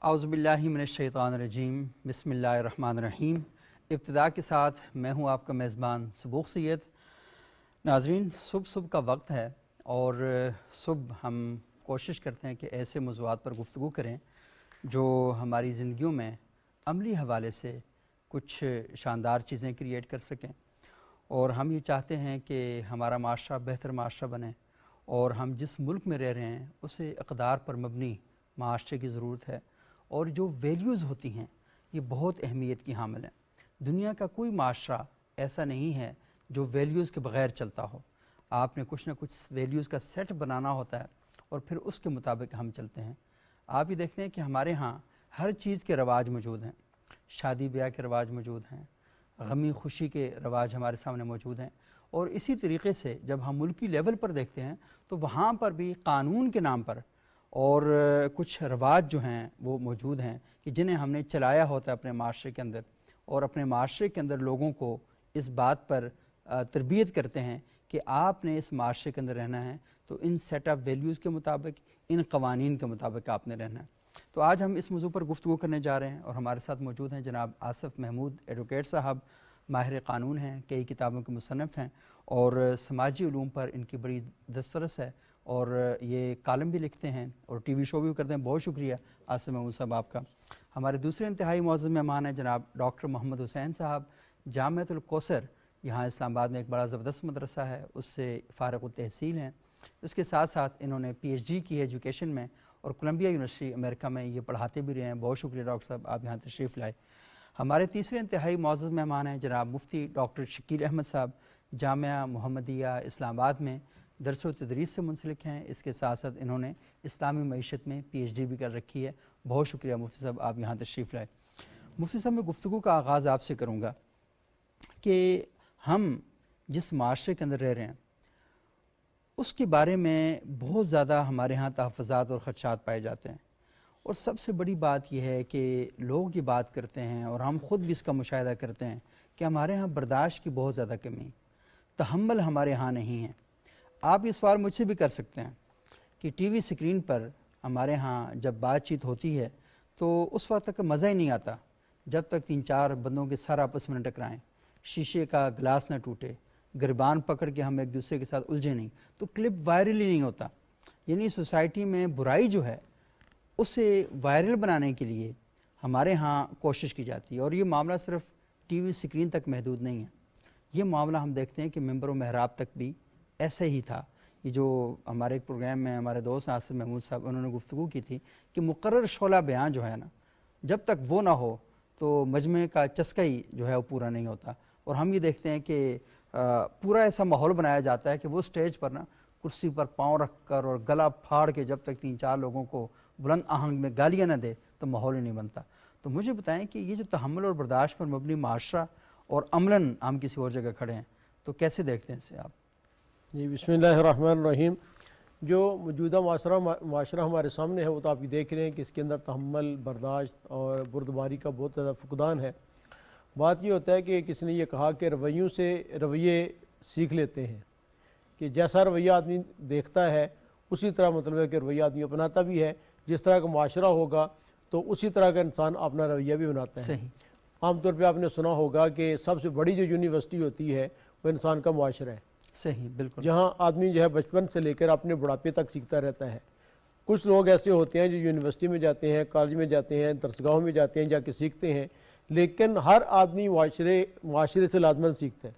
اعوذ باللہ من الشیطان الرجیم، بسم اللہ الرحمن الرحیم۔ ابتدا کے ساتھ میں ہوں آپ کا میزبان سبوق سید۔ ناظرین، صبح کا وقت ہے اور صبح ہم کوشش کرتے ہیں کہ ایسے موضوعات پر گفتگو کریں جو ہماری زندگیوں میں عملی حوالے سے کچھ شاندار چیزیں کریٹ کر سکیں، اور ہم یہ چاہتے ہیں کہ ہمارا معاشرہ بہتر معاشرہ بنے، اور ہم جس ملک میں رہ رہے ہیں اسے اقدار پر مبنی معاشرے کی ضرورت ہے، اور جو ویلیوز ہوتی ہیں یہ بہت اہمیت کی حامل ہیں۔ دنیا کا کوئی معاشرہ ایسا نہیں ہے جو ویلیوز کے بغیر چلتا ہو۔ آپ نے کچھ نہ کچھ ویلیوز کا سیٹ بنانا ہوتا ہے اور پھر اس کے مطابق ہم چلتے ہیں۔ آپ یہ دیکھتے ہیں کہ ہمارے ہاں ہر چیز کے رواج موجود ہیں، شادی بیاہ کے رواج موجود ہیں، غمی خوشی کے رواج ہمارے سامنے موجود ہیں، اور اسی طریقے سے جب ہم ملکی لیول پر دیکھتے ہیں تو وہاں پر بھی قانون کے نام پر اور کچھ رواج جو ہیں وہ موجود ہیں کہ جنہیں ہم نے چلایا ہوتا ہے اپنے معاشرے کے اندر، اور اپنے معاشرے کے اندر لوگوں کو اس بات پر تربیت کرتے ہیں کہ آپ نے اس معاشرے کے اندر رہنا ہے تو ان سیٹ آف ویلیوز کے مطابق، ان قوانین کے مطابق آپ نے رہنا ہے۔ تو آج ہم اس موضوع پر گفتگو کرنے جا رہے ہیں، اور ہمارے ساتھ موجود ہیں جناب آصف محمود ایڈوکیٹ صاحب، ماہر قانون ہیں، کئی کتابوں کے مصنف ہیں، اور سماجی علوم پر ان کی بڑی دسترس ہے، اور یہ کالم بھی لکھتے ہیں اور ٹی وی شو بھی کرتے ہیں۔ بہت شکریہ آصف محمود صاحب آپ کا۔ ہمارے دوسرے انتہائی معزز مہمان ہیں جناب ڈاکٹر محمد حسین صاحب، جامعۃ الکوثر یہاں اسلام آباد میں ایک بڑا زبردست مدرسہ ہے، اس سے فارغ التحصیل ہیں۔ اس کے ساتھ ساتھ انہوں نے پی ایچ ڈی کی ہے ایجوکیشن میں، اور کولمبیا یونیورسٹی امریکہ میں یہ پڑھاتے بھی رہے ہیں۔ بہت شکریہ ڈاکٹر صاحب، آپ یہاں تشریف لائے۔ ہمارے تیسرے انتہائی معزز مہمان ہیں جناب مفتی ڈاکٹر شکیل احمد صاحب، جامعہ محمدیہ اسلام آباد میں درس و تدریس سے منسلک ہیں۔ اس کے ساتھ ساتھ انہوں نے اسلامی معیشت میں پی ایچ ڈی بھی کر رکھی ہے۔ بہت شکریہ مفتی صاحب، آپ یہاں تشریف لائے۔ مفتی صاحب، میں گفتگو کا آغاز آپ سے کروں گا کہ ہم جس معاشرے کے اندر رہ رہے ہیں اس کے بارے میں بہت زیادہ ہمارے ہاں تحفظات اور خدشات پائے جاتے ہیں، اور سب سے بڑی بات یہ ہے کہ لوگ یہ بات کرتے ہیں اور ہم خود بھی اس کا مشاہدہ کرتے ہیں کہ ہمارے ہاں برداشت کی بہت زیادہ کمی، تحمل ہمارے ہاں نہیں ہے۔ آپ یہ سوال مجھ سے بھی کر سکتے ہیں کہ ٹی وی سکرین پر ہمارے ہاں جب بات چیت ہوتی ہے تو اس وقت تک مزہ ہی نہیں آتا جب تک 3-4 بندوں کے سر آپس میں نہ ٹکرائیں، شیشے کا گلاس نہ ٹوٹے، گربان پکڑ کے ہم ایک دوسرے کے ساتھ الجھے نہیں، تو کلپ وائرل ہی نہیں ہوتا۔ یعنی سوسائٹی میں برائی جو ہے اسے وائرل بنانے کے لیے ہمارے ہاں کوشش کی جاتی ہے، اور یہ معاملہ صرف ٹی وی سکرین تک محدود نہیں ہے۔ یہ معاملہ ہم دیکھتے ہیں کہ ممبر و محراب تک بھی ایسے ہی تھا۔ یہ جو ہمارے ایک پروگرام میں ہمارے دوست آصف محمود صاحب انہوں نے گفتگو کی تھی کہ مقرر شعلہ بیان جو ہے نا، جب تک وہ نہ ہو تو مجمع کا چسکا ہی جو ہے وہ پورا نہیں ہوتا۔ اور ہم یہ دیکھتے ہیں کہ پورا ایسا ماحول بنایا جاتا ہے کہ وہ سٹیج پر نا کرسی پر پاؤں رکھ کر اور گلا پھاڑ کے جب تک 3-4 لوگوں کو بلند آہنگ میں گالیاں نہ دے تو ماحول ہی نہیں بنتا۔ تو مجھے بتائیں کہ یہ جو تحمل اور برداشت پر مبنی معاشرہ اور عملاً ہم کسی اور جگہ کھڑے ہیں تو کیسے دیکھتے ہیں اسے آپ؟ جی، بسم اللہ الرحمن الرحیم۔ جو موجودہ معاشرہ ہمارے سامنے ہے وہ تو آپ یہ دیکھ رہے ہیں کہ اس کے اندر تحمل، برداشت اور بردباری کا بہت زیادہ فقدان ہے۔ بات یہ ہوتا ہے کہ کسی نے یہ کہا کہ رویوں سے رویے سیکھ لیتے ہیں، کہ جیسا رویہ آدمی دیکھتا ہے اسی طرح مطلب ہے کہ رویہ آدمی اپناتا بھی ہے۔ جس طرح کا معاشرہ ہوگا تو اسی طرح کا انسان اپنا رویہ بھی بناتا ہے۔ صحیح۔ عام طور پہ آپ نے سنا ہوگا کہ سب سے بڑی جو یونیورسٹی ہوتی ہے وہ انسان کا معاشرہ ہے، صحیح، بالکل، جہاں آدمی جو ہے بچپن سے لے کر اپنے بڑھاپے تک سیکھتا رہتا ہے۔ کچھ لوگ ایسے ہوتے ہیں جو یونیورسٹی میں جاتے ہیں، کالج میں جاتے ہیں، درسگاہوں میں جاتے ہیں، جا کے سیکھتے ہیں، لیکن ہر آدمی معاشرے سے لازماً سیکھتا ہے،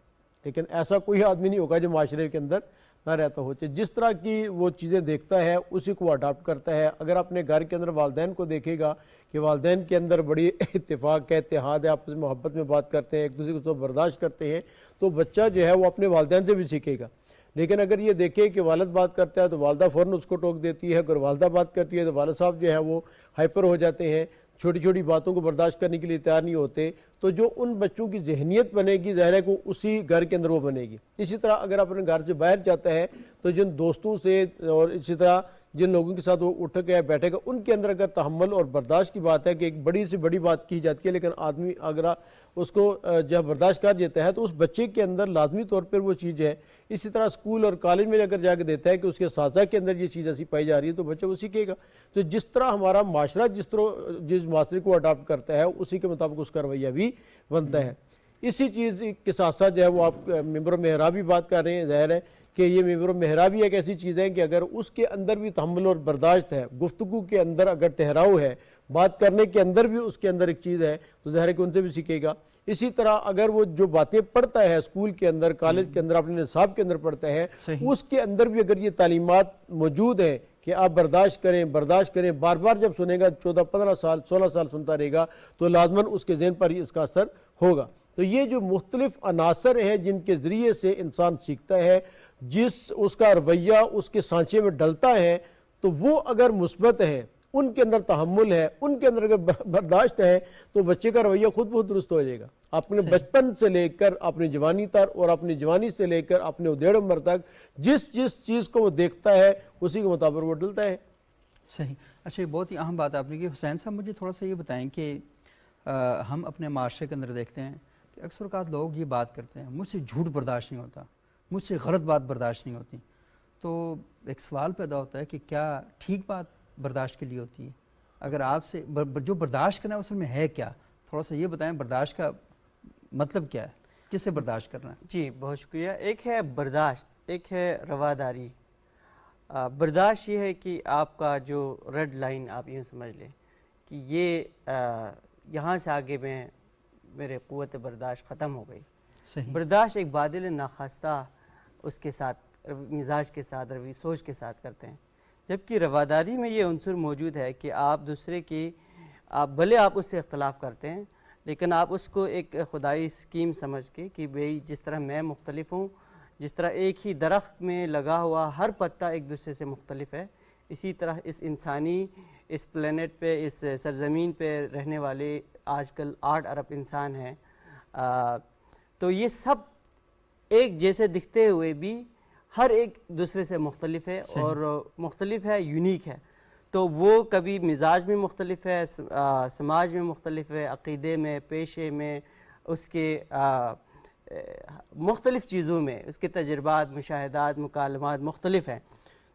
لیکن ایسا کوئی آدمی نہیں ہوگا جو معاشرے کے اندر نہ رہتا ہو۔ جس طرح کی وہ چیزیں دیکھتا ہے اسی کو اڈاپٹ کرتا ہے۔ اگر اپنے گھر کے اندر والدین کو دیکھے گا کہ والدین کے اندر بڑی اتفاق ہے، اتحاد ہے، آپس میں محبت میں بات کرتے ہیں، ایک دوسرے کو برداشت کرتے ہیں، تو بچہ جو ہے وہ اپنے والدین سے بھی سیکھے گا۔ لیکن اگر یہ دیکھے کہ والد بات کرتا ہے تو والدہ فوراً اس کو ٹوک دیتی ہے، اگر والدہ بات کرتی ہے تو والد صاحب جو ہے وہ ہائپر ہو جاتے ہیں، چھوٹی چھوٹی باتوں کو برداشت کرنے کے لیے تیار نہیں ہوتے، تو جو ان بچوں کی ذہنیت بنے گی ظاہر ہے کہ اسی گھر کے اندر وہ بنے گی۔ اسی طرح اگر اپنے گھر سے باہر جاتا ہے تو جن دوستوں سے اور اسی طرح جن لوگوں کے ساتھ وہ اٹھ کے بیٹھے گا ان کے اندر اگر تحمل اور برداشت کی بات ہے کہ ایک بڑی سے بڑی بات کی جاتی ہے لیکن آدمی اگر اس کو جب برداشت کر دیتا ہے تو اس بچے کے اندر لازمی طور پر وہ چیز ہے. اسی طرح اسکول اور کالج میں اگر جا کے دیتا ہے کہ اس کے اساتذہ کے اندر یہ چیز ایسی پائی جا رہی ہے تو بچہ وہ سیکھے گا. تو جس طرح ہمارا معاشرہ جس معاشرے کو اڈاپٹ کرتا ہے اسی کے مطابق اس کا رویہ بھی بنتا ہے. اسی چیز کے ساتھ ساتھ جو ہے وہ آپ ممبر محراب بھی بات کر رہے ہیں. ظاہر ہے کہ یہ ممبر محراب بھی ایک ایسی چیز ہے کہ اگر اس کے اندر بھی تحمل اور برداشت ہے, گفتگو کے اندر اگر ٹھہراؤ ہے, بات کرنے کے اندر بھی اس کے اندر ایک چیز ہے تو ظاہر ہے کہ ان سے بھی سیکھے گا. اسی طرح اگر وہ جو باتیں پڑھتا ہے اسکول کے اندر, کالج کے اندر, اپنے نصاب کے اندر پڑھتا ہے, اس کے اندر بھی اگر یہ تعلیمات موجود ہیں کہ آپ برداشت کریں, بار بار جب سنے گا 14 15 سال 16 سال سنتا رہے گا تو لازماً اس کے ذہن پر ہی اس کا اثر ہوگا. تو یہ جو مختلف عناصر ہیں جن کے ذریعے سے انسان سیکھتا ہے, جس اس کا رویہ اس کے سانچے میں ڈلتا ہے, تو وہ اگر مثبت ہے, ان کے اندر تحمل ہے, ان کے اندر اگر برداشت ہے تو بچے کا رویہ خود بہت درست ہو جائے گا. اپنے بچپن سے لے کر اپنی جوانی تک اور اپنی جوانی سے لے کر اپنے ادھیڑ عمر تک جس چیز کو وہ دیکھتا ہے اسی کے مطابق وہ ڈلتا ہے. صحیح. اچھا, یہ بہت ہی اہم بات آپ نے کی. حسین صاحب مجھے تھوڑا سا یہ بتائیں کہ ہم اپنے معاشرے کے اندر دیکھتے ہیں کہ اکثر اوقات لوگ یہ بات کرتے ہیں مجھ سے جھوٹ برداشت نہیں ہوتا, مجھ سے غلط بات برداشت نہیں ہوتی. تو ایک سوال پیدا ہوتا ہے کہ کیا ٹھیک بات برداشت کے لیے ہوتی ہے؟ اگر آپ سے جو برداشت کرنا ہے اصل میں ہے کیا, تھوڑا سا یہ بتائیں. برداشت کا مطلب کیا ہے, کس سے برداشت کرنا ہے؟ جی بہت شکریہ. ایک ہے برداشت, ایک ہے رواداری. برداشت یہ ہے کہ آپ کا جو ریڈ لائن آپ یوں سمجھ لیں کہ یہ یہاں سے آگے میرے قوت برداشت ختم ہو گئی. صحیح. برداشت ایک بادل ناخواستہ اس کے ساتھ مزاج کے ساتھ روی سوچ کے ساتھ کرتے ہیں, جبکہ رواداری میں یہ عنصر موجود ہے کہ آپ دوسرے کی بھلے آپ اس سے اختلاف کرتے ہیں لیکن آپ اس کو ایک خدائی اسکیم سمجھ کے کہ بھئی جس طرح میں مختلف ہوں, جس طرح ایک ہی درخت میں لگا ہوا ہر پتا ایک دوسرے سے مختلف ہے, اسی طرح اس پلینٹ پہ, اس سرزمین پہ رہنے والے آج کل 8 ارب انسان ہیں. تو یہ سب ایک جیسے دکھتے ہوئے بھی ہر ایک دوسرے سے مختلف ہے اور مختلف ہے, یونیک ہے. تو وہ کبھی مزاج میں مختلف ہے, سماج میں مختلف ہے, عقیدے میں, پیشے میں, اس کے مختلف چیزوں میں اس کے تجربات, مشاہدات, مکالمات مختلف ہیں.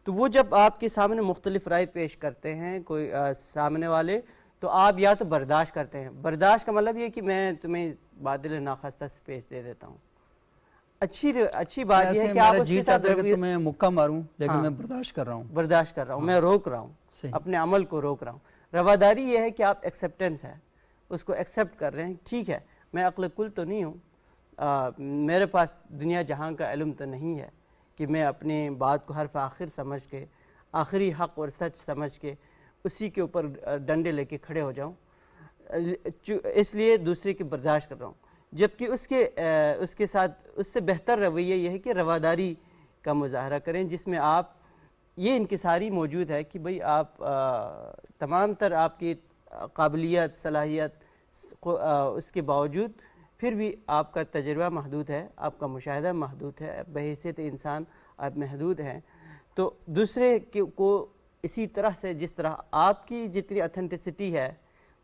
تو وہ جب آپ کے سامنے مختلف رائے پیش کرتے ہیں کوئی سامنے والے, تو آپ یا تو برداشت کرتے ہیں. برداشت کا مطلب یہ کہ میں تمہیں بادل ناخواستہ سے پیش دے دیتا ہوں. اچھی بات یہ ہے کہ آپ اس کے ساتھ میں مکہ ماروں لیکن میں برداشت کر رہا ہوں, میں روک رہا ہوں, اپنے عمل کو روک رہا ہوں. رواداری یہ ہے کہ آپ ایکسیپٹنس ہے, اس کو ایکسیپٹ کر رہے ہیں. ٹھیک ہے, میں عقل کل تو نہیں ہوں, میرے پاس دنیا جہاں کا علم تو نہیں ہے کہ میں اپنی بات کو حرف آخر سمجھ کے, آخری حق اور سچ سمجھ کے اسی کے اوپر ڈنڈے لے کے کھڑے ہو جاؤں, اس لیے دوسرے کی برداشت کر رہا ہوں. جبکہ اس کے ساتھ اس سے بہتر رویہ یہ ہے کہ رواداری کا مظاہرہ کریں, جس میں آپ یہ انکساری موجود ہے کہ بھئی آپ تمام تر آپ کی قابلیت, صلاحیت اس کے باوجود پھر بھی آپ کا تجربہ محدود ہے, آپ کا مشاہدہ محدود ہے, بحیثیت انسان آپ محدود ہیں. تو دوسرے کو اسی طرح سے جس طرح آپ کی جتنی اتھینٹسٹی ہے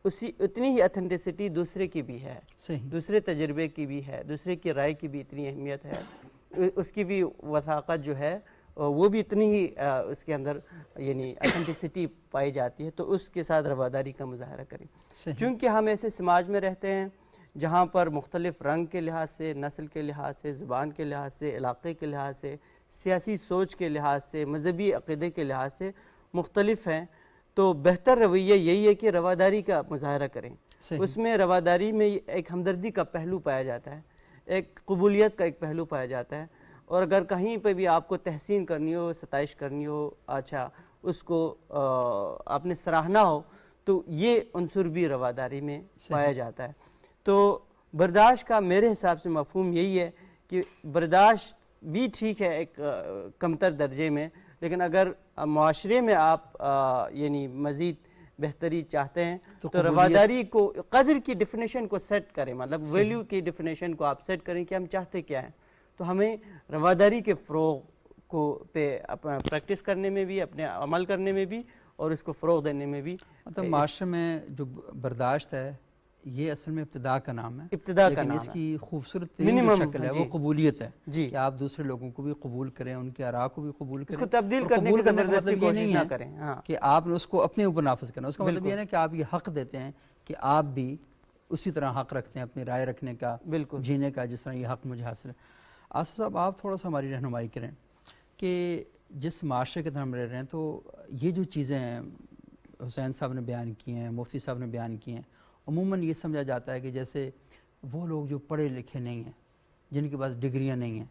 اتنی ہی اتھینٹسٹی دوسرے کی بھی ہے, دوسرے تجربے کی بھی ہے, دوسرے کی رائے کی بھی اتنی اہمیت ہے, اس کی بھی وثاقت جو ہے وہ بھی اتنی ہی اس کے اندر یعنی اتھینٹسٹی پائی جاتی ہے. تو اس کے ساتھ رواداری کا مظاہرہ کریں. چونکہ ہم ایسے سماج میں رہتے ہیں جہاں پر مختلف رنگ کے لحاظ سے, نسل کے لحاظ سے, زبان کے لحاظ سے, علاقے کے لحاظ سے, سیاسی سوچ کے لحاظ سے, مذہبی عقیدے کے لحاظ سے مختلف ہیں. تو بہتر رویہ یہی ہے کہ رواداری کا مظاہرہ کریں. اس میں رواداری میں ایک ہمدردی کا پہلو پایا جاتا ہے, ایک قبولیت کا ایک پہلو پایا جاتا ہے, اور اگر کہیں پہ بھی آپ کو تحسین کرنی ہو, ستائش کرنی ہو, اچھا اس کو آپ نے سراہنا ہو, تو یہ عنصر بھی رواداری میں پایا جاتا ہے. تو برداشت کا میرے حساب سے مفہوم یہی ہے کہ برداشت بھی ٹھیک ہے ایک کمتر درجے میں, لیکن اگر معاشرے میں آپ یعنی مزید بہتری چاہتے ہیں تو رواداری کو, قدر کی ڈیفینیشن کو سیٹ کریں, مطلب ویلیو کی ڈیفینیشن کو آپ سیٹ کریں کہ ہم چاہتے کیا ہیں. تو ہمیں رواداری کے فروغ کو پہ پریکٹس کرنے میں بھی، اپنے عمل کرنے میں بھی، اور اس کو فروغ دینے میں بھی. مطلب معاشرے میں جو برداشت ہے یہ اصل میں ابتداء کا نام ہے، ابتداء کا لیکن نام اس ہے. کی خوبصورت ترین جو شکل ہے وہ قبولیت ہے جی، کہ آپ دوسرے لوگوں کو بھی قبول کریں، ان کے آراء کو بھی قبول اس کریں، کو تبدیل اور کرنے قبول کی کرنے کا زبردستی مطلب یہ کوشش نہیں نہ ہے کریں. ہاں کہ آپ نے اس کو اپنے اوپر نافذ کرنا. اس کا مطلب یہ ہے کہ آپ یہ حق دیتے ہیں کہ آپ بھی اسی طرح حق رکھتے ہیں اپنی رائے رکھنے کا، بالکل جینے کا، جس طرح یہ حق مجھے حاصل ہے. آصف صاحب آپ تھوڑا سا ہماری رہنمائی کریں کہ جس معاشرے کے اندر ہم رہ رہے ہیں تو یہ جو چیزیں ہیں حسین صاحب نے بیان کی ہیں، مفتی صاحب نے بیان کی ہیں، عموماً یہ سمجھا جاتا ہے کہ جیسے وہ لوگ جو پڑھے لکھے نہیں ہیں، جن کے پاس ڈگریاں نہیں ہیں،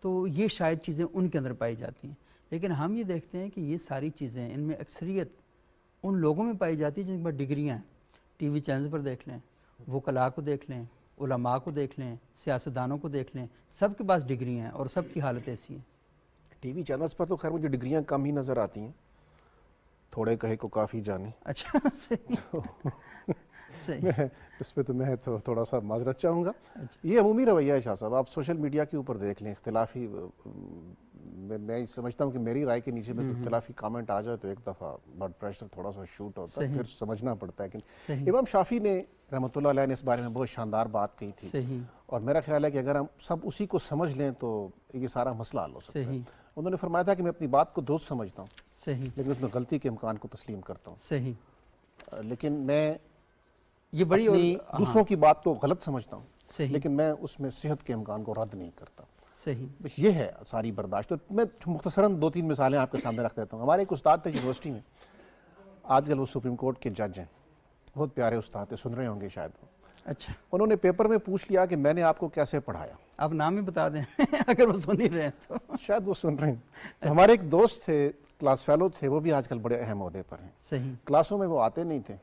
تو یہ شاید چیزیں ان کے اندر پائی جاتی ہیں. لیکن ہم یہ دیکھتے ہیں کہ یہ ساری چیزیں ان میں اکثریت ان لوگوں میں پائی جاتی ہے جن کے پاس ڈگریاں ہیں. ٹی وی چینلز پر دیکھ لیں، وکلاء کو دیکھ لیں، علماء کو دیکھ لیں، سیاستدانوں کو دیکھ لیں، سب کے پاس ڈگریاں ہیں اور سب کی حالت ایسی ہے. ٹی وی چینلز پر تو خیر مجھے ڈگریاں کم ہی نظر آتی ہیں، تھوڑے کہے کو کافی جانے. اچھا صحیح صحیح. اس پہ تو میں تھوڑا سا معذرت چاہوں گا. یہ عمومی رویہ ہے شاہ صاحب، آپ سوشل میڈیا کے اوپر دیکھ لیں اختلافی، میں سمجھتا ہوں کہ میری رائے کے نیچے میں کوئی اختلافی کامنٹ آ جائے تو ایک دفعہ بلڈ پریشر تھوڑا سا شوٹ ہوتا ہے، پھر سمجھنا پڑتا ہے کہ امام شافعی نے رحمۃ اللہ علیہ نے اس بارے میں بہت شاندار بات کہی تھی، اور میرا خیال ہے کہ اگر ہم سب اسی کو سمجھ لیں تو یہ سارا مسئلہ حل ہو سکتا ہے. انہوں نے فرمایا تھا کہ میں اپنی بات کو درست سمجھتا ہوں لیکن اس میں غلطی کے امکان کو تسلیم کرتا ہوں، لیکن میں یہ بڑی اپنی دوسروں کی بات کو غلط سمجھتا ہوں لیکن میں اس میں صحت کے امکان کو رد نہیں کرتا. بس یہ ہے ساری برداشت. تو میں مختصراً 2-3 مثالیں آپ کے سامنے رکھ دیتا ہوں. ہمارے ایک استاد تھے یونیورسٹی میں، آج کل وہ سپریم کورٹ کے جج ہیں، بہت پیارے استاد تھے، سن رہے ہوں گے شاید وہ. اچھا، انہوں نے پیپر میں پوچھ لیا کہ میں نے آپ کو کیسے پڑھایا. آپ نام ہی بتا دیں اگر وہ سن ہی رہے ہیں تو. شاید وہ سن رہے ہیں. تو ہمارے ایک دوست تھے، کلاس فیلو تھے، وہ بھی آج کل بڑے اہم عہدے پر ہیں. کلاسوں میں وہ آتے نہیں تھے،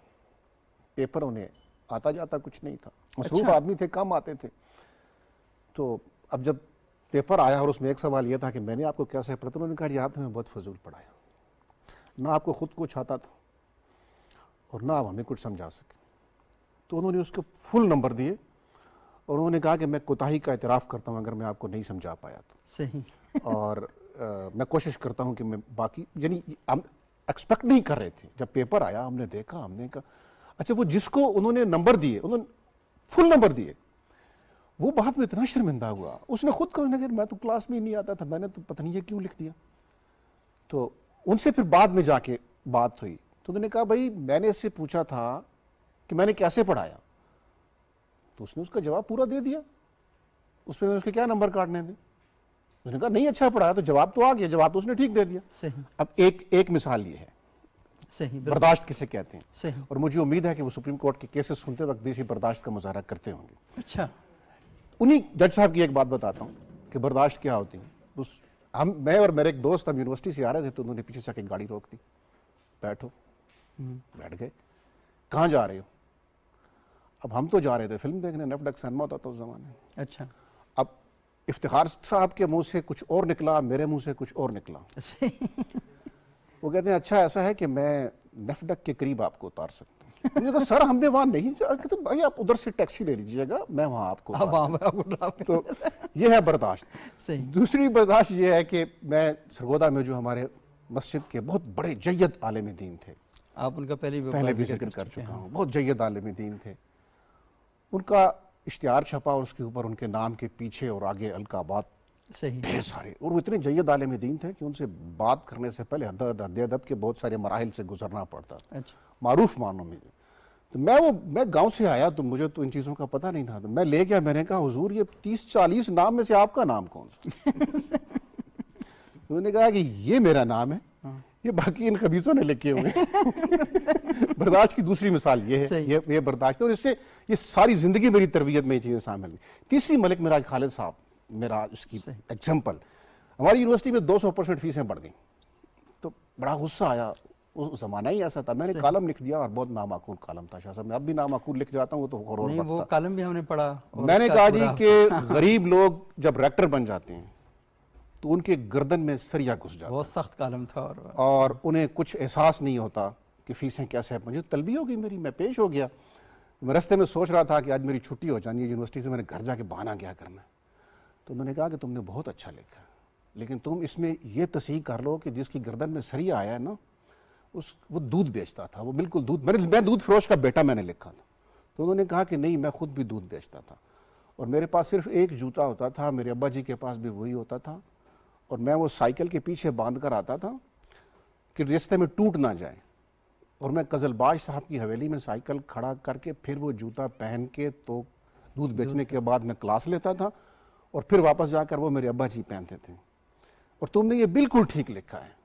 پیپر انہیں آتا جاتا کچھ نہیں تھا، مصروف آدمی تھے، کم آتے تھے. تو اب جب پیپر آیا اور اس میں ایک سوال یہ تھا کہ میں نے آپ کو کیسے پڑھا، تو انہوں نے کہا یہ آپ نے ہمیں بہت فضول پڑھایا، نہ آپ کو خود کچھ آتا تھا اور نہ آپ ہمیں کچھ سمجھا سکے. تو انہوں نے اس کو فل نمبر دیے اور انہوں نے کہا کہ میں کوتاہی کا اعتراف کرتا ہوں اگر میں آپ کو نہیں سمجھا پایا تو. صحیح. اور میں کوشش کرتا ہوں کہ میں باقی، یعنی ہم ایکسپیکٹ نہیں کر رہے تھے. جب پیپر آیا ہم نے دیکھا، ہم نے کہا اچھا وہ جس کو انہوں نے نمبر دیے، انہوں نے فل نمبر دیے، وہ بعد میں اتنا شرمندہ ہوا. اس نے خود کہا کہ میں تو کلاس میں ہی نہیں آتا تھا، میں نے تو پتہ نہیں یہ کیوں لکھ دیا. تو ان سے پھر بعد میں جا کے بات ہوئی تو انہوں نے کہا بھائی میں نے اس سے پوچھا تھا کہ میں نے کیسے پڑھایا، تو اس نے اس کا جواب پورا دے دیا. اس میں اس کے کیا نمبر کاٹنے تھے. اس نے کہا نہیں اچھا پڑھایا، تو جواب تو آ گیا، جواب تو اس نے ٹھیک دے دیا. اب ایک مثال یہ ہے برداشت کسے کہتے ہیں، اور مجھے امید ہے کہ وہ سپریم کورٹ کے کیسز سنتے وقت بھی اسی برداشت کا مظاہرہ کرتے ہوں گے. اچھا، انہی جج صاحب کی ایک بات بتاتا ہوں کہ برداشت کیا ہوتی ہے. میں اور میرے ایک دوست ہم یونیورسٹی سے آ رہے تھے تو انہوں نے پیچھے سے کے گاڑی روک دی، بیٹھو. بیٹھ گئے. کہاں جا رہے ہو؟ اب ہم تو جا رہے تھے فلم دیکھنے، نیف ڈک سینما ہوتا تھا اس زمانے میں. اچھا. اب افتخار صاحب کے منہ سے کچھ اور نکلا، میرے منہ سے کچھ اور نکلا. وہ کہتے ہیں اچھا ایسا ہے کہ میں نیف ڈک کے قریب آپ کو اتار سکتا ہوں. میں نے کہا سر ہم نے وہاں نہیں جا. کہتے بھائی آپ ادھر سے ٹیکسی لے لیجئے گا، میں وہاں آپ کو. تو یہ ہے برداشت. دوسری برداشت یہ ہے کہ میں سرگودا میں جو ہمارے مسجد کے بہت بڑے جید عالم دین تھے، آپ ان کا پہلے بھی ذکر کر چکا ہوں، بہت جید عالم دین تھے. ان کا اشتہار چھپا اور اس کے اوپر ان کے نام کے پیچھے اور آگے القابات ڈھیر سارے، اور وہ اتنے جید عالم دین تھے کہ ان سے بات کرنے سے پہلے حد ادب کے بہت سارے مراحل سے گزرنا پڑتا، معروف معنوں میں. تو میں گاؤں سے آیا تو مجھے تو ان چیزوں کا پتہ نہیں تھا. تو میں لے گیا، میں نے کہا حضور یہ 30-40 نام میں سے آپ کا نام کون سا؟ انہوں نے کہا کہ یہ میرا نام ہے، یہ باقی ان خبیثوں نے لکھے ہوئے. برداشت کی دوسری مثال یہ ہے، یہ برداشت. اور اس سے یہ ساری زندگی میری تربیت میں یہ چیزیں شامل ہیں. تیسری ملک مراج خالد صاحب، میرا اس کی ایگزامپل، ہماری یونیورسٹی میں 200% فیسیں بڑھ گئیں. تو بڑا غصہ آیا، اس زمانہ ہی ایسا تھا. میں نے کالم لکھ دیا اور بہت نامعقول کالم تھا شاہ صاحب. میں اب بھی نامعقول لکھ جاتا ہوں، وہ تو غرور بڑھتا. وہ کالم بھی ہم نے پڑھا. میں نے کہا جی کہ غریب لوگ جب ریکٹر بن جاتے ہیں تو ان کے گردن میں سریا گھس جاتا ہے. بہت سخت کالم تھا. اور انہیں کچھ احساس نہیں ہوتا کہ فیسیں کیسے ہیں. مجھے طلبی ہو گئی میری، میں پیش ہو گیا. میں رستے میں سوچ رہا تھا کہ آج میری چھٹی ہو جانی ہے یونیورسٹی سے، میں نے گھر جا کے بہانا کیا کرنا ہے. تو انہوں نے کہا کہ تم نے بہت اچھا لکھا لیکن تم اس میں یہ تصحیح کر لو کہ جس کی گردن میں سریا آیا ہے نا وہ دودھ بیچتا تھا، وہ بالکل دودھ، میں دودھ فروش کا بیٹا میں نے لکھا تھا، تو انہوں نے کہا کہ نہیں میں خود بھی دودھ بیچتا تھا، اور میرے پاس صرف ایک جوتا ہوتا تھا، میرے ابا جی کے پاس بھی وہی ہوتا تھا، اور میں وہ سائیکل کے پیچھے باندھ کر آتا تھا کہ رستے میں ٹوٹ نہ جائے، اور میں قزل باش صاحب کی حویلی میں سائیکل کھڑا کر کے پھر وہ جوتا پہن کے تو دودھ بیچنے کے بعد میں کلاس لیتا تھا، اور پھر واپس جا کر وہ میرے ابا جی پہنتے تھے۔ اور تم نے یہ بالکل ٹھیک لکھا ہے،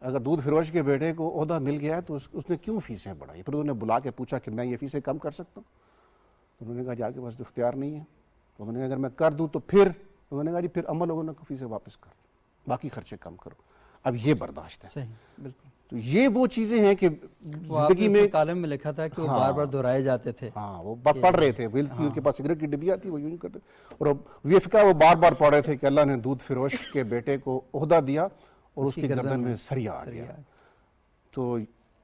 اگر دودھ فروش کے بیٹے کو عہدہ مل گیا ہے تو اس نے کیوں فیسیں بڑھائی؟ پھر انہوں نے بلا کے پوچھا کہ میں یہ فیسیں کم کر سکتا ہوں؟ انہوں نے کہا جی آپ کے پاس تو اختیار نہیں ہے۔ انہوں نے کہا اگر میں کر دوں تو پھر انہوں نے کہا جی پھر عمل لوگوں نے فیسیں واپس کر دو، باقی خرچے کم کرو۔ اب یہ برداشت ہے۔ صحیح، بالکل۔ تو یہ وہ چیزیں ہیں کہ زندگی میں کالم میں لکھا تھا کہ وہ بار بار دہرائے جاتے تھے، ہاں وہ پڑھ رہے تھے، ان کے پاس سگریٹ کی ڈبیا تھی وہ یوں کرتے، اور وفقہ وہ بار بار پڑھ رہے تھے کہ اللہ نے دودھ فروش کے بیٹے کو عہدہ دیا اور اس کی گردن میں سریا آ گیا۔ تو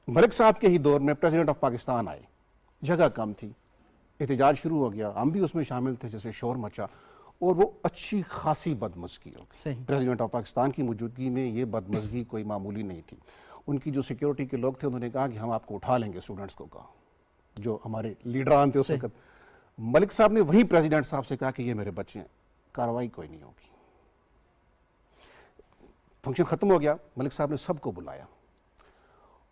ملک صاحب کے ہی دور میں پریزیڈنٹ آف پاکستان آئے، جگہ کم تھی، احتجاج شروع ہو گیا، ہم بھی اس میں شامل تھے، جیسے شور مچا، اور وہ اچھی خاصی بدمزگی ہو گئی۔ پریزیڈنٹ آف پاکستان کی موجودگی میں یہ بدمزگی کوئی معمولی نہیں تھی۔ ان کی جو سیکیورٹی کے لوگ تھے انہوں نے کہا کہ ہم آپ کو اٹھا لیں گے، اسٹوڈنٹس کو کہا، جو ہمارے لیڈران تھے اس وقت۔ ملک صاحب نے وہیں پریزیڈنٹ صاحب سے کہا کہ یہ میرے بچے ہیں، کارروائی کوئی نہیں ہوگی۔ فنکشن ختم ہو گیا، ملک صاحب نے سب کو بلایا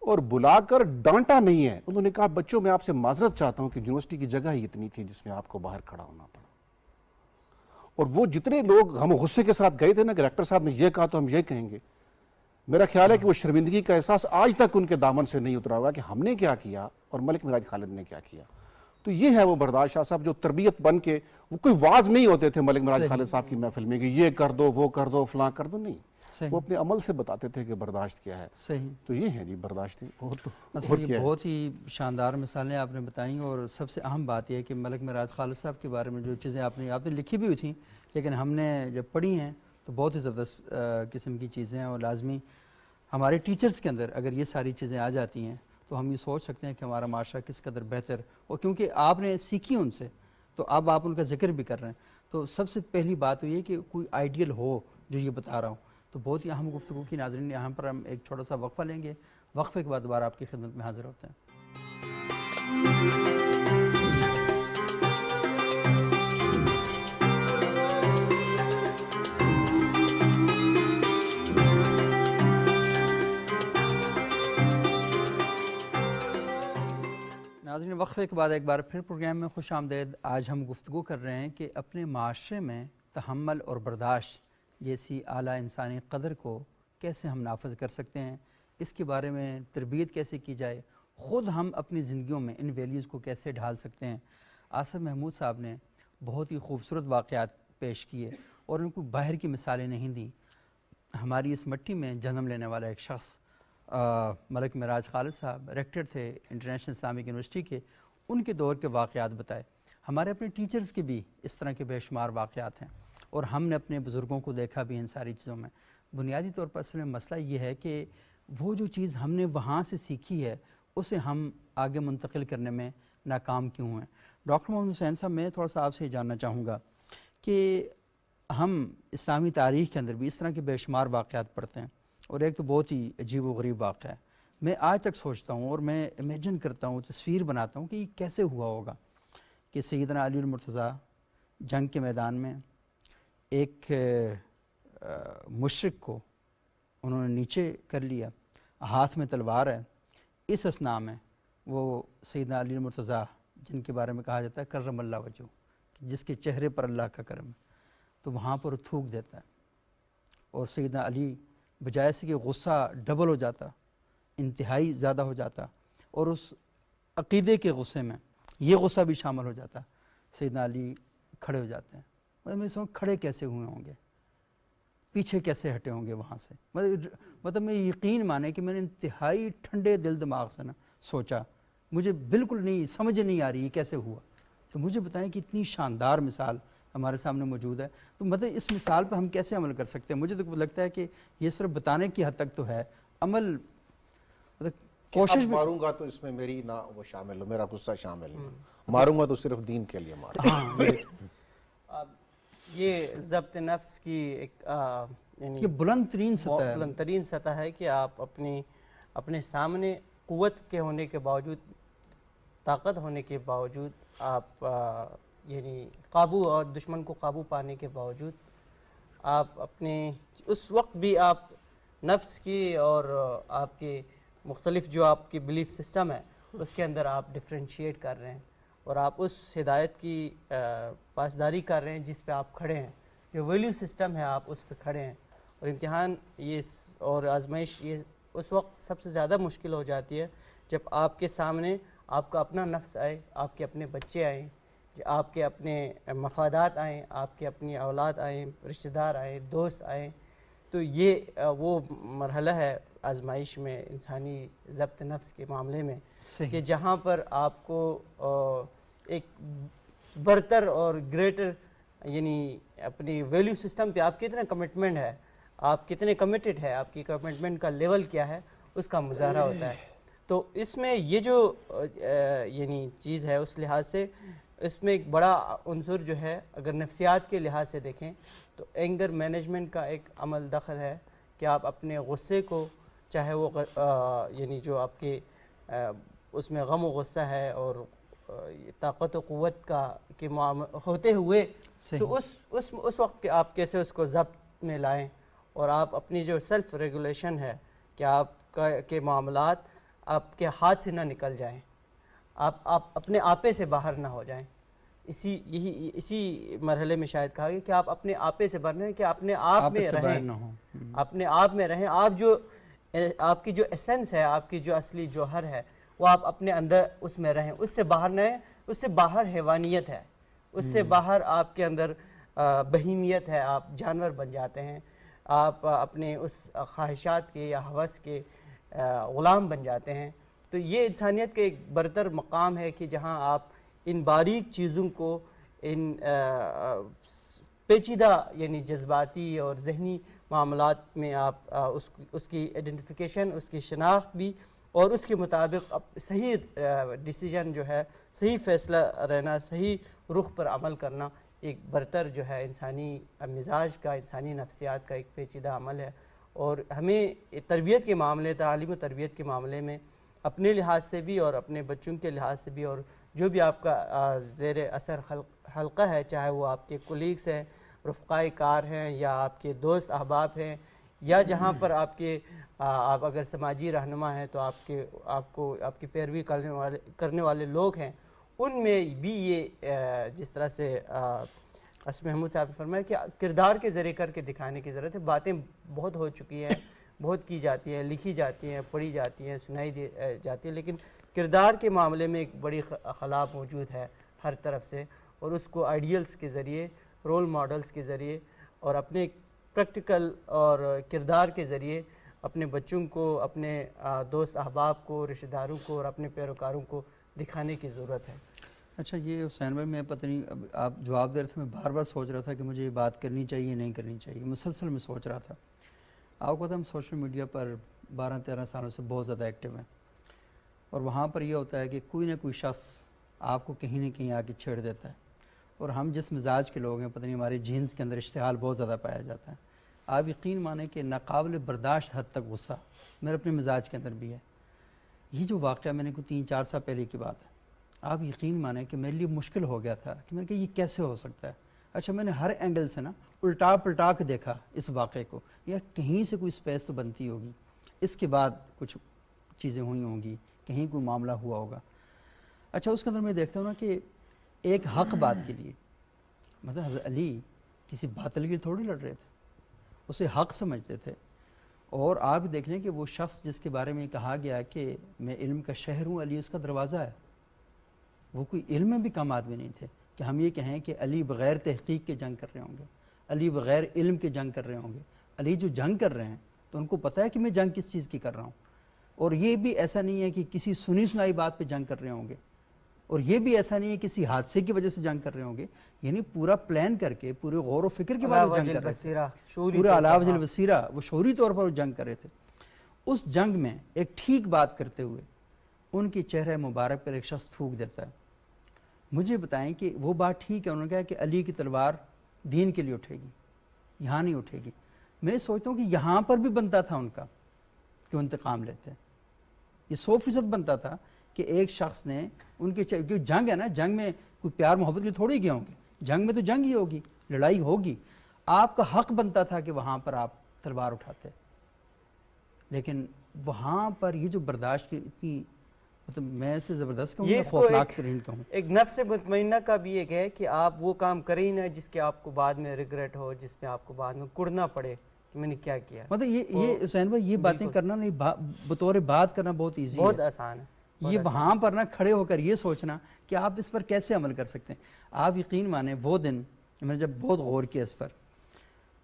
اور بلا کر ڈانٹا نہیں ہے، انہوں نے کہا بچوں میں آپ سے معذرت چاہتا ہوں کہ یونیورسٹی کی جگہ ہی اتنی تھی جس میں آپ کو باہر کھڑا ہونا پڑا۔ اور وہ جتنے لوگ ہم غصے کے ساتھ گئے تھے نا کہ ڈائریکٹر صاحب نے یہ کہا تو ہم یہ کہیں گے، میرا خیال ہے کہ وہ شرمندگی کا احساس آج تک ان کے دامن سے نہیں اترا ہوگا کہ ہم نے کیا کیا اور ملک معراج خالد نے کیا کیا۔ تو یہ ہے وہ برداشت شاہ صاحب جو تربیت بن کے، وہ کوئی واز نہیں ہوتے تھے ملک معراج خالد صاحب کی محفل میں کہ یہ کر دو وہ کر دو فلاں کر دو، نہیں، وہ اپنے عمل سے بتاتے تھے کہ برداشت کیا ہے۔ صحیح، تو یہ ہے جی برداشت۔ یہ بہت ہی شاندار مثالیں آپ نے بتائیں، اور سب سے اہم بات یہ ہے کہ ملک معراج خالد صاحب کے بارے میں جو چیزیں آپ نے لکھی بھی ہوئی تھیں، لیکن ہم نے جب پڑھی ہیں تو بہت ہی زبردست قسم کی چیزیں ہیں، اور لازمی ہمارے ٹیچرز کے اندر اگر یہ ساری چیزیں آ جاتی ہیں تو ہم یہ سوچ سکتے ہیں کہ ہمارا معاشرہ کس قدر بہتر، اور کیونکہ آپ نے سیکھی ان سے تو اب آپ ان کا ذکر بھی کر رہے ہیں، تو سب سے پہلی بات تو یہ کہ کوئی آئیڈیل ہو جو یہ بتا رہا ہوں۔ تو بہت ہی اہم گفتگو کی ناظرین، یہاں پر ہم ایک چھوٹا سا وقفہ لیں گے، وقفے کے بعد دوبارہ آپ کی خدمت میں حاضر ہوتے ہیں۔ ناظرین، وقفے کے بعد ایک بار پھر پروگرام میں خوش آمدید۔ آج ہم گفتگو کر رہے ہیں کہ اپنے معاشرے میں تحمل اور برداشت جیسی اعلیٰ انسانی قدر کو کیسے ہم نافذ کر سکتے ہیں، اس کے بارے میں تربیت کیسے کی جائے، خود ہم اپنی زندگیوں میں ان ویلیوز کو کیسے ڈھال سکتے ہیں۔ آصف محمود صاحب نے بہت ہی خوبصورت واقعات پیش کیے اور ان کو باہر کی مثالیں نہیں دیں۔ ہماری اس مٹی میں جنم لینے والا ایک شخص ملک معراج خالد صاحب ریکٹر تھے انٹرنیشنل اسلامک یونیورسٹی کے، ان کے دور کے واقعات بتائے۔ ہمارے اپنے ٹیچرز کے بھی اس طرح کے بے شمار واقعات ہیں، اور ہم نے اپنے بزرگوں کو دیکھا بھی ان ساری چیزوں میں۔ بنیادی طور پر اصل میں مسئلہ یہ ہے کہ وہ جو چیز ہم نے وہاں سے سیکھی ہے اسے ہم آگے منتقل کرنے میں ناکام کیوں ہیں۔ ڈاکٹر محمد حسین صاحب، میں تھوڑا سا آپ سے جاننا چاہوں گا کہ ہم اسلامی تاریخ کے اندر بھی اس طرح کے بے شمار واقعات پڑھتے ہیں، اور ایک تو بہت ہی عجیب و غریب واقعہ ہے، میں آج تک سوچتا ہوں اور میں امیجن کرتا ہوں، تصویر بناتا ہوں کہ یہ کیسے ہوا ہوگا کہ سیدنا علی المرتضیٰ جنگ کے میدان میں ایک مشرک کو انہوں نے نیچے کر لیا، ہاتھ میں تلوار ہے، اس اثناء میں وہ سیدنا علی المرتضیٰ جن کے بارے میں کہا جاتا ہے کرم اللہ وجہ، جس کے چہرے پر اللہ کا کرم ہے، تو وہاں پر تھوک دیتا ہے، اور سیدنا علی بجائے سے کہ غصہ ڈبل ہو جاتا، انتہائی زیادہ ہو جاتا، اور اس عقیدے کے غصے میں یہ غصہ بھی شامل ہو جاتا، سیدنا علی کھڑے ہو جاتے ہیں۔ میں سمجھ کھڑے کیسے ہوئے ہوں گے، پیچھے کیسے ہٹے ہوں گے وہاں سے، مطلب میں یقین مانے کہ میں نے انتہائی ٹھنڈے دل دماغ سے نا سوچا، مجھے بالکل نہیں سمجھ نہیں آ رہی یہ کیسے ہوا۔ تو مجھے بتائیں کہ اتنی شاندار مثال ہمارے سامنے موجود ہے، تو مطلب اس مثال پہ ہم کیسے عمل کر سکتے ہیں؟ مجھے تو لگتا ہے کہ یہ صرف بتانے کی حد تک تو ہے، عمل مطلب کوشش ماروں گا تو اس میں میری نہ وہ شامل ہو، میرا غصہ شامل ہو، ماروں گا تو صرف دین کے لیے ماروں۔ یہ ضبط نفس کی ایک یعنی یہ بلند ترین سطح ہے، بلند ترین سطح ہے کہ آپ اپنے سامنے قوت کے ہونے کے باوجود، طاقت ہونے کے باوجود، آپ یعنی قابو اور دشمن کو قابو پانے کے باوجود آپ اپنے اس وقت بھی آپ نفس کی اور آپ کے مختلف جو آپ کی بلیف سسٹم ہے اس کے اندر آپ ڈفرینشیٹ کر رہے ہیں، اور آپ اس ہدایت کی پاسداری کر رہے ہیں جس پہ آپ کھڑے ہیں، جو ویلیو سسٹم ہے آپ اس پہ کھڑے ہیں. اور امتحان یہ اور آزمائش یہ اس وقت سب سے زیادہ مشکل ہو جاتی ہے جب آپ کے سامنے آپ کا اپنا نفس آئے، آپ کے اپنے بچے آئیں، آپ کے اپنے مفادات آئیں، آپ کے اپنی اولاد آئیں، رشتہ دار آئیں، دوست آئیں. تو یہ وہ مرحلہ ہے آزمائش میں انسانی ضبط نفس کے معاملے میں کہ جہاں پر آپ کو ایک برتر اور گریٹر یعنی اپنی ویلیو سسٹم پہ آپ کتنا کمٹمنٹ ہے، آپ کتنے کمیٹڈ ہے، آپ کی کمٹمنٹ کا لیول کیا ہے، اس کا مظاہرہ ہوتا ہے. تو اس میں یہ جو یعنی چیز ہے اس لحاظ سے اس میں ایک بڑا عنصر جو ہے اگر نفسیات کے لحاظ سے دیکھیں تو اینگر مینجمنٹ کا ایک عمل دخل ہے کہ آپ اپنے غصے کو، چاہے وہ یعنی جو آپ کے اس میں غم و غصہ ہے اور طاقت و قوت کا کے ہوتے ہوئے تو اس وقت آپ کیسے اس کو ضبط میں لائیں، اور آپ اپنی جو سیلف ریگولیشن ہے کہ آپ کے معاملات آپ کے ہاتھ سے نہ نکل جائیں، آپ اپنے آپے سے باہر نہ ہو جائیں. اسی مرحلے میں شاید کہا گیا کہ آپ اپنے آپے سے باہر نہ ہوں، کہ اپنے آپ میں رہیں، اپنے آپ میں رہیں. آپ جو آپ کی جو ایسنس ہے، آپ کی جو اصلی جوہر ہے وہ آپ اپنے اندر اس میں رہیں، اس سے باہر نہ ہیں. اس سے باہر حیوانیت ہے، اس سے باہر آپ کے اندر بہیمیت ہے، آپ جانور بن جاتے ہیں، آپ اپنے اس خواہشات کے یا ہوس کے غلام بن جاتے ہیں. تو یہ انسانیت کا ایک برتر مقام ہے کہ جہاں آپ ان باریک چیزوں کو، ان پیچیدہ یعنی جذباتی اور ذہنی معاملات میں آپ اس کی ایڈنٹیفیکیشن، اس کی شناخت بھی، اور اس کے مطابق صحیح ڈیسیجن جو ہے، صحیح فیصلہ رہنا، صحیح رخ پر عمل کرنا ایک برتر جو ہے انسانی مزاج کا، انسانی نفسیات کا ایک پیچیدہ عمل ہے. اور ہمیں تربیت کے معاملے، تعلیم و تربیت کے معاملے میں اپنے لحاظ سے بھی اور اپنے بچوں کے لحاظ سے بھی، اور جو بھی آپ کا زیر اثر حلقہ ہے، چاہے وہ آپ کے کولیگس ہیں، رفقائے کار ہیں، یا آپ کے دوست احباب ہیں، یا جہاں پر آپ اگر سماجی رہنما ہیں تو آپ کی پیروی کرنے والے لوگ ہیں، ان میں بھی یہ جس طرح سے اسم محمود صاحب نے فرمایا کہ کردار کے ذریعے کر کے دکھانے کی ضرورت ہے. باتیں بہت ہو چکی ہیں، بہت کی جاتی ہیں، لکھی جاتی ہیں، پڑھی جاتی ہیں، سنائی جاتی ہیں، لیکن کردار کے معاملے میں ایک بڑی خلا موجود ہے ہر طرف سے. اور اس کو آئیڈیلز کے ذریعے، رول ماڈلز کے ذریعے اور اپنے پریکٹیکل اور کردار کے ذریعے اپنے بچوں کو، اپنے دوست احباب کو، رشتہ داروں کو اور اپنے پیروکاروں کو دکھانے کی ضرورت ہے. اچھا، یہ حسین بھائی میں پتہ نہیں اب آپ جواب دے رہے تھے، میں بار بار سوچ رہا تھا کہ مجھے یہ بات کرنی چاہیے نہیں کرنی چاہیے، مسلسل میں سوچ رہا تھا. آپ کو پتہ ہم سوشل میڈیا پر 12-13 سالوں سے بہت زیادہ ایکٹیو ہیں، اور وہاں پر یہ ہوتا ہے کہ کوئی نہ کوئی شخص آپ کو کہیں نہ کہیں آ کے چھیڑ دیتا ہے، اور ہم جس مزاج کے لوگ ہیں پتہ نہیں ہمارے جینز کے اندر اشتعال بہت زیادہ پایا جاتا ہے. آپ یقین مانیں کہ ناقابل برداشت حد تک غصہ میرے اپنے مزاج کے اندر بھی ہے. یہ جو واقعہ میں نے کوئی 3-4 سال پہلے کی بات ہے، آپ یقین مانیں کہ میرے لیے مشکل ہو گیا تھا کہ میں نے کہا یہ کیسے ہو سکتا ہے. اچھا، میں نے ہر اینگل سے نا الٹا پلٹا کے دیکھا اس واقعے کو، یار کہیں سے کوئی سپیس تو بنتی ہوگی، اس کے بعد کچھ چیزیں ہوئی ہوں گی، کہیں کوئی معاملہ ہوا ہوگا. اچھا، اس کے اندر میں دیکھتا ہوں نا کہ ایک حق بات کے لیے، مطلب حضرت علی کسی باطل کے لیے تھوڑی لڑ رہے تھے، اسے حق سمجھتے تھے. اور آپ دیکھ لیں کہ وہ شخص جس کے بارے میں کہا گیا کہ میں علم کا شہر ہوں، علی اس کا دروازہ ہے، وہ کوئی علم میں بھی کم آدمی نہیں تھے کہ ہم یہ کہیں کہ علی بغیر تحقیق کے جنگ کر رہے ہوں گے، علی بغیر علم کے جنگ کر رہے ہوں گے. علی جو جنگ کر رہے ہیں تو ان کو پتہ ہے کہ میں جنگ کس چیز کی کر رہا ہوں، اور یہ بھی ایسا نہیں ہے کہ کسی سنی سنائی بات پہ جنگ کر رہے ہوں گے، اور یہ بھی ایسا نہیں ہے کسی حادثے کی وجہ سے جنگ کر رہے ہوں گے، یعنی پورا پلان کر کے، پورے غور و فکر کے بعد جنگ کر رہے تھے، پورا علا وجہ البصیرہ، وہ شعوری طور پر جنگ کر رہے تھے. اس جنگ میں ایک ٹھیک بات کرتے ہوئے ان کے چہرے مبارک پر ایک شخص تھوک دیتا ہے. مجھے بتائیں کہ وہ بات ٹھیک ہے، انہوں نے کہا کہ علی کی تلوار دین کے لیے اٹھے گی، یہاں نہیں اٹھے گی. میں سوچتا ہوں کہ یہاں پر بھی بنتا تھا ان کا کہ وہ انتقام لیتے ہیں. یہ 100% بنتا تھا کہ ایک شخص نے ان کے کیونکہ جنگ ہے نا, جنگ میں کوئی پیار محبت کے لیے تھوڑی گئے ہوں گے, جنگ میں تو جنگ ہی ہوگی, لڑائی ہوگی. آپ کا حق بنتا تھا کہ وہاں پر آپ تلوار اٹھاتے, لیکن وہاں پر یہ جو برداشت کی اتنی مطلب میں سے زبردست کہوں یا خوفناک ترین کہوں. ایک نفس مطمئنہ کا بھی ایک ہے کہ آپ وہ کام کریں ہی نہ جس کے آپ کو بعد میں ریگریٹ ہو, جس میں آپ کو بعد میں کڑنا پڑے کہ میں نے کیا کیا. مطلب یہ حسین بھائی یہ باتیں کرنا نہیں, بطور بات کرنا بہت ایزی ہے, بہت آسان ہے. یہ وہاں پر نہ کھڑے ہو کر یہ سوچنا کہ آپ اس پر کیسے عمل کر سکتے ہیں. آپ یقین مانیں وہ دن میں نے جب بہت غور کیا اس پر,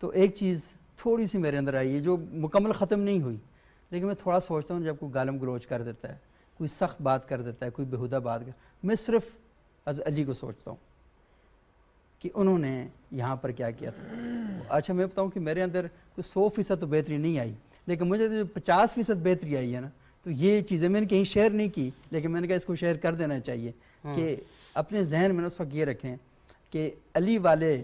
تو ایک چیز تھوڑی سی میرے اندر آئی ہے جو مکمل ختم نہیں ہوئی, لیکن میں تھوڑا سوچتا ہوں جب کوئی گالم گلوچ کر دیتا ہے, کوئی سخت بات کر دیتا ہے, کوئی بےہودہ بات میں صرف حضرت علی کو سوچتا ہوں کہ انہوں نے یہاں پر کیا کیا تھا. اچھا میں بتاؤں کہ میرے اندر کوئی 100% تو بہتری نہیں آئی, لیکن مجھے جو 50% بہتری آئی ہے نا, تو یہ چیزیں میں نے کہیں شیئر نہیں کی, لیکن میں نے کہا اس کو شیئر کر دینا چاہیے کہ اپنے ذہن میں اس وقت یہ رکھیں کہ علی والے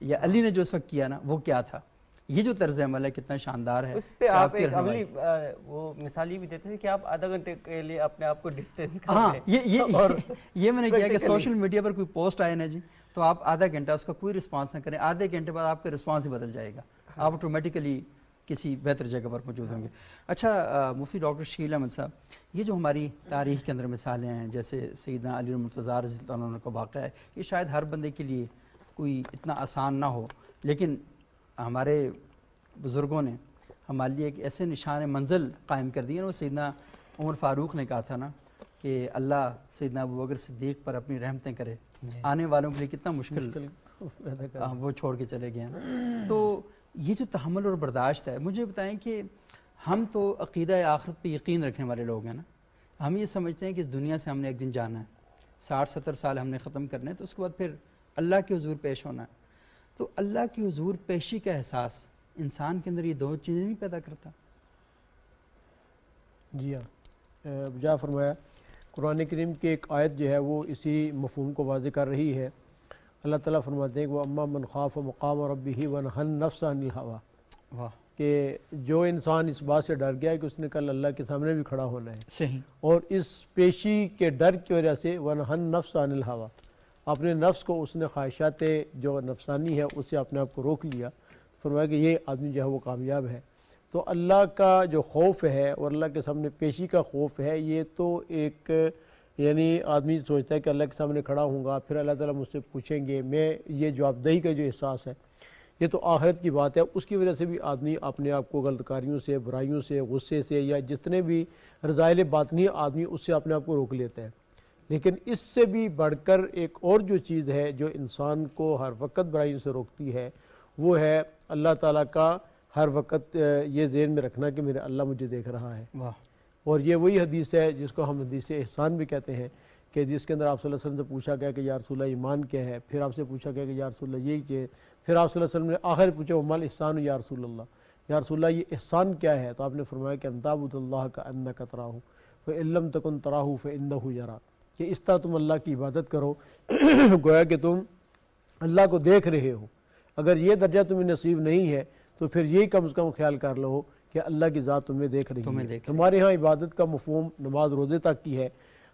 یا علی نے جو اس وقت کیا نا وہ کیا تھا. یہ جو طرز عمل ہے کتنا شاندار ہے. اس پہ آپ ایک عملی وہ مثال یہ بھی دیتے تھے کہ آپ آدھا گھنٹے کے لیے اپنے آپ کو ڈسٹینس کر لیں. یہ میں نے کیا کہ سوشل میڈیا پر کوئی پوسٹ آئے نا جی, تو آپ آدھا گھنٹہ اس کا کوئی رسپانس نہ کریں, آدھے گھنٹے بعد آپ کا رسپانس ہی بدل جائے گا, آپ آٹومیٹیکلی کسی بہتر جگہ پر موجود ہوں گے. اچھا مفتی ڈاکٹر شکیل احمد صاحب, یہ جو ہماری تاریخ کے اندر مثالیں ہیں جیسے سیدنا علی المرتضیٰ رضی اللہ عنہ کا واقعہ ہے, یہ شاید ہر بندے کے لیے کوئی اتنا آسان نہ ہو, لیکن ہمارے بزرگوں نے ہمارے لیے ایک ایسے نشان منزل قائم کر دیے. وہ سیدنا عمر فاروق نے کہا تھا نا کہ اللہ سیدنا ابوبکر صدیق پر اپنی رحمتیں کرے, آنے والوں کے لیے کتنا مشکل وہ چھوڑ کے چلے گئے ہیں. تو یہ جو تحمل اور برداشت ہے, مجھے بتائیں کہ ہم تو عقیدہ آخرت پہ یقین رکھنے والے لوگ ہیں نا, ہم یہ سمجھتے ہیں کہ اس دنیا سے ہم نے ایک دن جانا ہے, 60-70 سال ہم نے ختم کرنے ہیں, تو اس کے بعد پھر اللہ کے حضور پیش ہونا ہے. تو اللہ کے حضور پیشی کا احساس انسان کے اندر یہ دو چیزیں نہیں پیدا کرتا. جی ہاں, جا فرمایا قرآن کریم کی ایک آیت جو ہے وہ اسی مفہوم کو واضح کر رہی ہے. اللہ تعالیٰ فرماتے ہیں کہ وہ اما من خاف مقام ربہ ونہا النفس عن الہویٰ, کہ جو انسان اس بات سے ڈر گیا ہے کہ اس نے کل اللہ کے سامنے بھی کھڑا ہونا ہے, صحیح, اور اس پیشی کے ڈر کی وجہ سے ونہا النفس عن الہویٰ, اپنے نفس کو اس نے خواہشات جو نفسانی ہے اس سے اپنے آپ کو روک لیا. فرمایا کہ یہ آدمی جو ہے وہ کامیاب ہے. تو اللہ کا جو خوف ہے اور اللہ کے سامنے پیشی کا خوف ہے, یہ تو ایک یعنی آدمی سوچتا ہے کہ اللہ کے سامنے کھڑا ہوں گا, پھر اللہ تعالیٰ مجھ سے پوچھیں گے, میں یہ جواب دہی کا جو احساس ہے یہ تو آخرت کی بات ہے. اس کی وجہ سے بھی آدمی اپنے آپ کو غلط کاریوں سے, برائیوں سے, غصے سے یا جتنے بھی رذائل باطنی آدمی اس سے اپنے آپ کو روک لیتا ہے. لیکن اس سے بھی بڑھ کر ایک اور جو چیز ہے جو انسان کو ہر وقت برائیوں سے روکتی ہے, وہ ہے اللہ تعالیٰ کا ہر وقت یہ ذہن میں رکھنا کہ میرا اللہ مجھے دیکھ رہا ہے. اور یہ وہی حدیث ہے جس کو ہم حدیث احسان بھی کہتے ہیں, کہ جس کے اندر آپ صلی اللہ علیہ وسلم سے پوچھا گیا کہ یا رسول اللہ ایمان کیا ہے, پھر آپ سے پوچھا گیا کہ یا رسول اللہ یہ چیز, پھر آپ صلی اللہ علیہ وسلم نے آخر پوچھا ومال احسان یا رسول اللہ, یا رسول اللہ یہ احسان کیا ہے؟ تو آپ نے فرمایا کہ ان تعبد اللہ کأنک تراہ فإن لم تکن تراہ فإنہ یراک, کہ اس طرح تم اللہ کی عبادت کرو گویا کہ تم اللہ کو دیکھ رہے ہو. اگر یہ درجہ تمہیں نصیب نہیں ہے تو پھر یہی کم از کم خیال کر لو کہ اللہ کی ذات تمہیں دیکھ رہی ہے. ہمارے ہاں عبادت کا مفہوم نماز روزے تک کی ہے.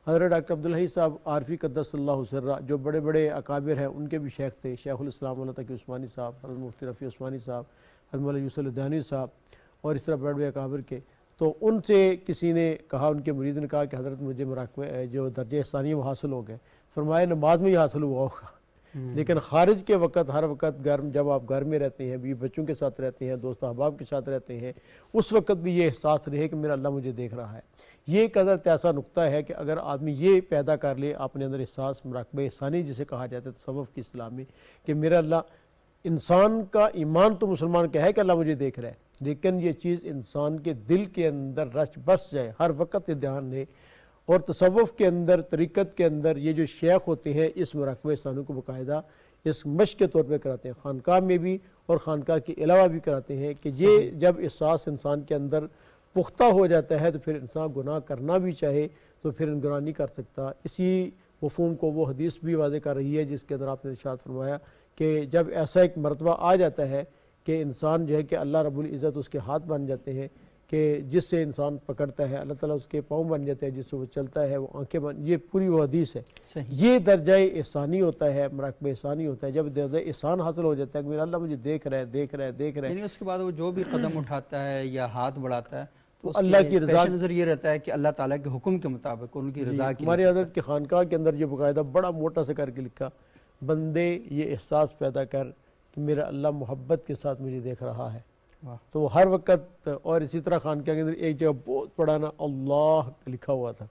حضرت ڈاکٹر عبدالحی صاحب عارفی قدس اللہ سرہ جو بڑے بڑے اکابر ہیں, ان کے بھی شیخ تھے, شیخ الاسلام مولانا تقی عثمانی صاحب, حضرت مفتی رفیع عثمانی صاحب, حضرت مولانا یوسف الدانی صاحب, اور اس طرح بڑے بڑے اکابر کے. تو ان سے کسی نے کہا, ان کے مرید نے کہا کہ حضرت مجھے مراقبہ جو درجہ احسانی وہ حاصل ہو گئے. فرمایا نماز میں ہی حاصل ہوا ہوگا, لیکن خارج کے وقت ہر وقت جب آپ گھر میں رہتے ہیں, بیوی بچوں کے ساتھ رہتے ہیں, دوست احباب کے ساتھ رہتے ہیں, اس وقت بھی یہ احساس رہے کہ میرا اللہ مجھے دیکھ رہا ہے. یہ ایک حضرت ایسا نقطہ ہے کہ اگر آدمی یہ پیدا کر لے اپنے اندر احساس, مراقبہ احسانی جسے کہا جاتا ہے تصوف کی اصطلاح میں, کہ میرا اللہ, انسان کا ایمان تو مسلمان کا ہے کہ اللہ مجھے دیکھ رہا ہے, لیکن یہ چیز انسان کے دل کے اندر رچ بس جائے, ہر وقت یہ دھیان رہے. اور تصوف کے اندر, طریقت کے اندر یہ جو شیخ ہوتے ہیں اس مراقبہ احسانی کو باقاعدہ اس مشق کے طور پہ کراتے ہیں, خانقاہ میں بھی اور خانقاہ کے علاوہ بھی کراتے ہیں, کہ یہ جب احساس انسان کے اندر پختہ ہو جاتا ہے تو پھر انسان گناہ کرنا بھی چاہے تو پھر گناہ نہیں کر سکتا. اسی مفہوم کو وہ حدیث بھی واضح کر رہی ہے جس کے اندر آپ نے ارشاد فرمایا کہ جب ایسا ایک مرتبہ آ جاتا ہے کہ انسان جو ہے کہ اللہ رب العزت اس کے ہاتھ بن جاتے ہیں کہ جس سے انسان پکڑتا ہے، اللہ تعالیٰ اس کے پاؤں بن جاتے ہیں، جس سے وہ چلتا ہے وہ آنکھیں بن، یہ پوری وہ حدیث ہے. یہ درجہ احسانی ہوتا ہے، مراقبہ احسانی ہوتا ہے. جب درجہ احسان حاصل ہو جاتا ہے کہ میرا اللہ مجھے دیکھ رہا ہے دیکھ رہا ہے دیکھ رہا ہے، یعنی اس کے بعد وہ جو بھی قدم اٹھاتا ہے یا ہاتھ بڑھاتا ہے تو اللہ کی رضا، پیش نظر یہ رہتا ہے کہ اللہ تعالیٰ کے حکم کے مطابق ان کی رضا کی. ہماری حضرت کی خانقاہ کے اندر یہ باقاعدہ بڑا موٹا سے کر کے لکھا، بندے یہ احساس پیدا کر کہ میرا اللہ محبت کے ساتھ مجھے دیکھ رہا ہے. تو ہر وقت، اور اسی طرح خانقاہ کے اندر ایک جگہ بہت بڑا نا اللہ لکھا ہوا تھا،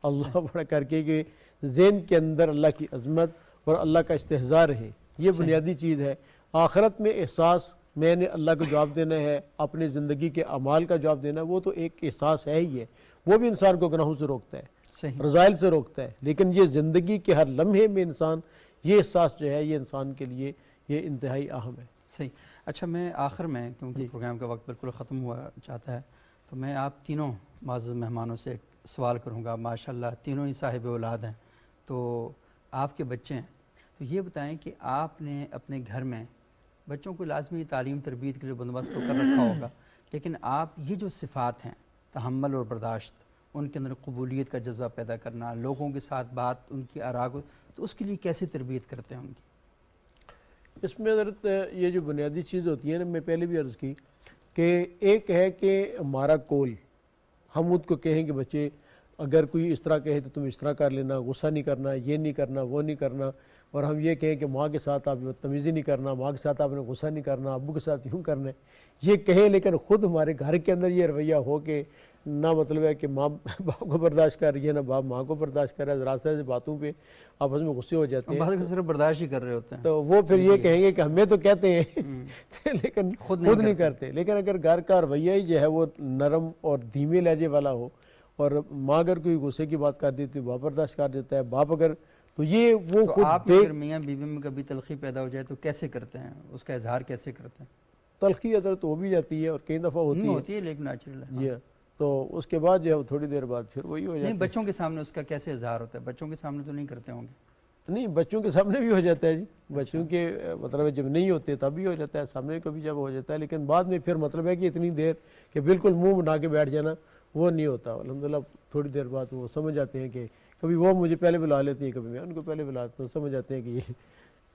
اللہ بڑا کر کے کہ ذہن کے اندر اللہ کی عظمت اور اللہ کا استحضار ہے. یہ بنیادی چیز ہے. آخرت میں احساس، میں نے اللہ کو جواب دینا ہے، اپنی زندگی کے اعمال کا جواب دینا ہے، وہ تو ایک احساس ہے ہی ہے. وہ بھی انسان کو گناہوں سے روکتا ہے، رذائل سے روکتا ہے. لیکن یہ زندگی کے ہر لمحے میں انسان، یہ احساس جو ہے یہ انسان کے لیے یہ انتہائی اہم ہے. صحیح. اچھا، میں آخر میں کیونکہ پروگرام کا وقت بالکل ختم ہوا چاہتا ہے، تو میں آپ تینوں معزز مہمانوں سے ایک سوال کروں گا. ماشاءاللہ تینوں ہی صاحب اولاد ہیں، تو آپ کے بچے ہیں، تو یہ بتائیں کہ آپ نے اپنے گھر میں بچوں کو لازمی تعلیم تربیت کے لیے بندوبست تو کر رکھا ہوگا، لیکن آپ یہ جو صفات ہیں، تحمل اور برداشت، ان کے اندر قبولیت کا جذبہ پیدا کرنا، لوگوں کے ساتھ بات، ان کی آراء کو، تو اس کے لیے کیسے تربیت کرتے ہیں ان کی؟ اس میں حضرت یہ جو بنیادی چیز ہوتی ہے نا، میں پہلے بھی عرض کی کہ ایک ہے کہ ہمارا کول، ہم ان کو کہیں کہ بچے اگر کوئی اس طرح کہے تو تم اس طرح کر لینا، غصہ نہیں کرنا، یہ نہیں کرنا، وہ نہیں کرنا. اور ہم یہ کہیں کہ ماں کے ساتھ آپ بدتمیزی نہیں کرنا، ماں کے ساتھ آپ نے غصہ نہیں کرنا، ابو کے ساتھ یوں کرنا ہے، یہ کہیں. لیکن خود ہمارے گھر کے اندر یہ رویہ ہو کہ نہ مطلب ہے کہ ماں باپ کو برداشت کر رہی ہے، نہ باپ ماں کو برداشت کر رہا ہے، ذرا سے باتوں پہ آپس میں غصے ہو جاتے ہیں، بعض کو صرف برداشت ہی کر رہے ہوتے ہیں، تو وہ پھر یہ کہیں گے کہ ہمیں تو کہتے ہیں لیکن خود نہیں کرتے. لیکن اگر گھر کا رویہ ہی جو ہے وہ نرم اور دھیمے لہجے والا ہو، اور ماں اگر کوئی غصے کی بات کر دیتی ہے باپ برداشت کر دیتا ہے، باپ اگر، تو یہ وہ تو خود آپ اگر میاں بیوی میں کبھی تلخی پیدا ہو جائے تو کیسے کرتے ہیں، اس کا اظہار کیسے کرتے ہیں؟ تلخی حضرت ہو بھی جاتی ہے اور کئی دفعہ ہوتی ہے لیکن نیچرل ہے. جی ہاں. تو اس کے بعد جو ہے تھوڑی دیر بعد پھر وہی ہو جاتا ہے. نہیں، بچوں کے سامنے اس کا کیسے اظہار ہوتا ہے؟ بچوں کے سامنے تو نہیں کرتے ہوں گے؟ نہیں، بچوں کے سامنے بھی ہو جاتا ہے جی. بچوں کے مطلب جب نہیں ہوتے تب بھی ہو جاتا ہے، سامنے کبھی جب ہو جاتا ہے. لیکن بعد میں پھر مطلب ہے کہ اتنی دیر کہ بالکل منہ بنا کے بیٹھ جانا وہ نہیں ہوتا. الحمدللہ تھوڑی دیر بعد وہ سمجھ جاتے ہیں کہ کبھی وہ مجھے پہلے بلا لیتی ہیں، کبھی میں ان کو پہلے بلاتا ہوں، سمجھ جاتے ہیں کہ یہ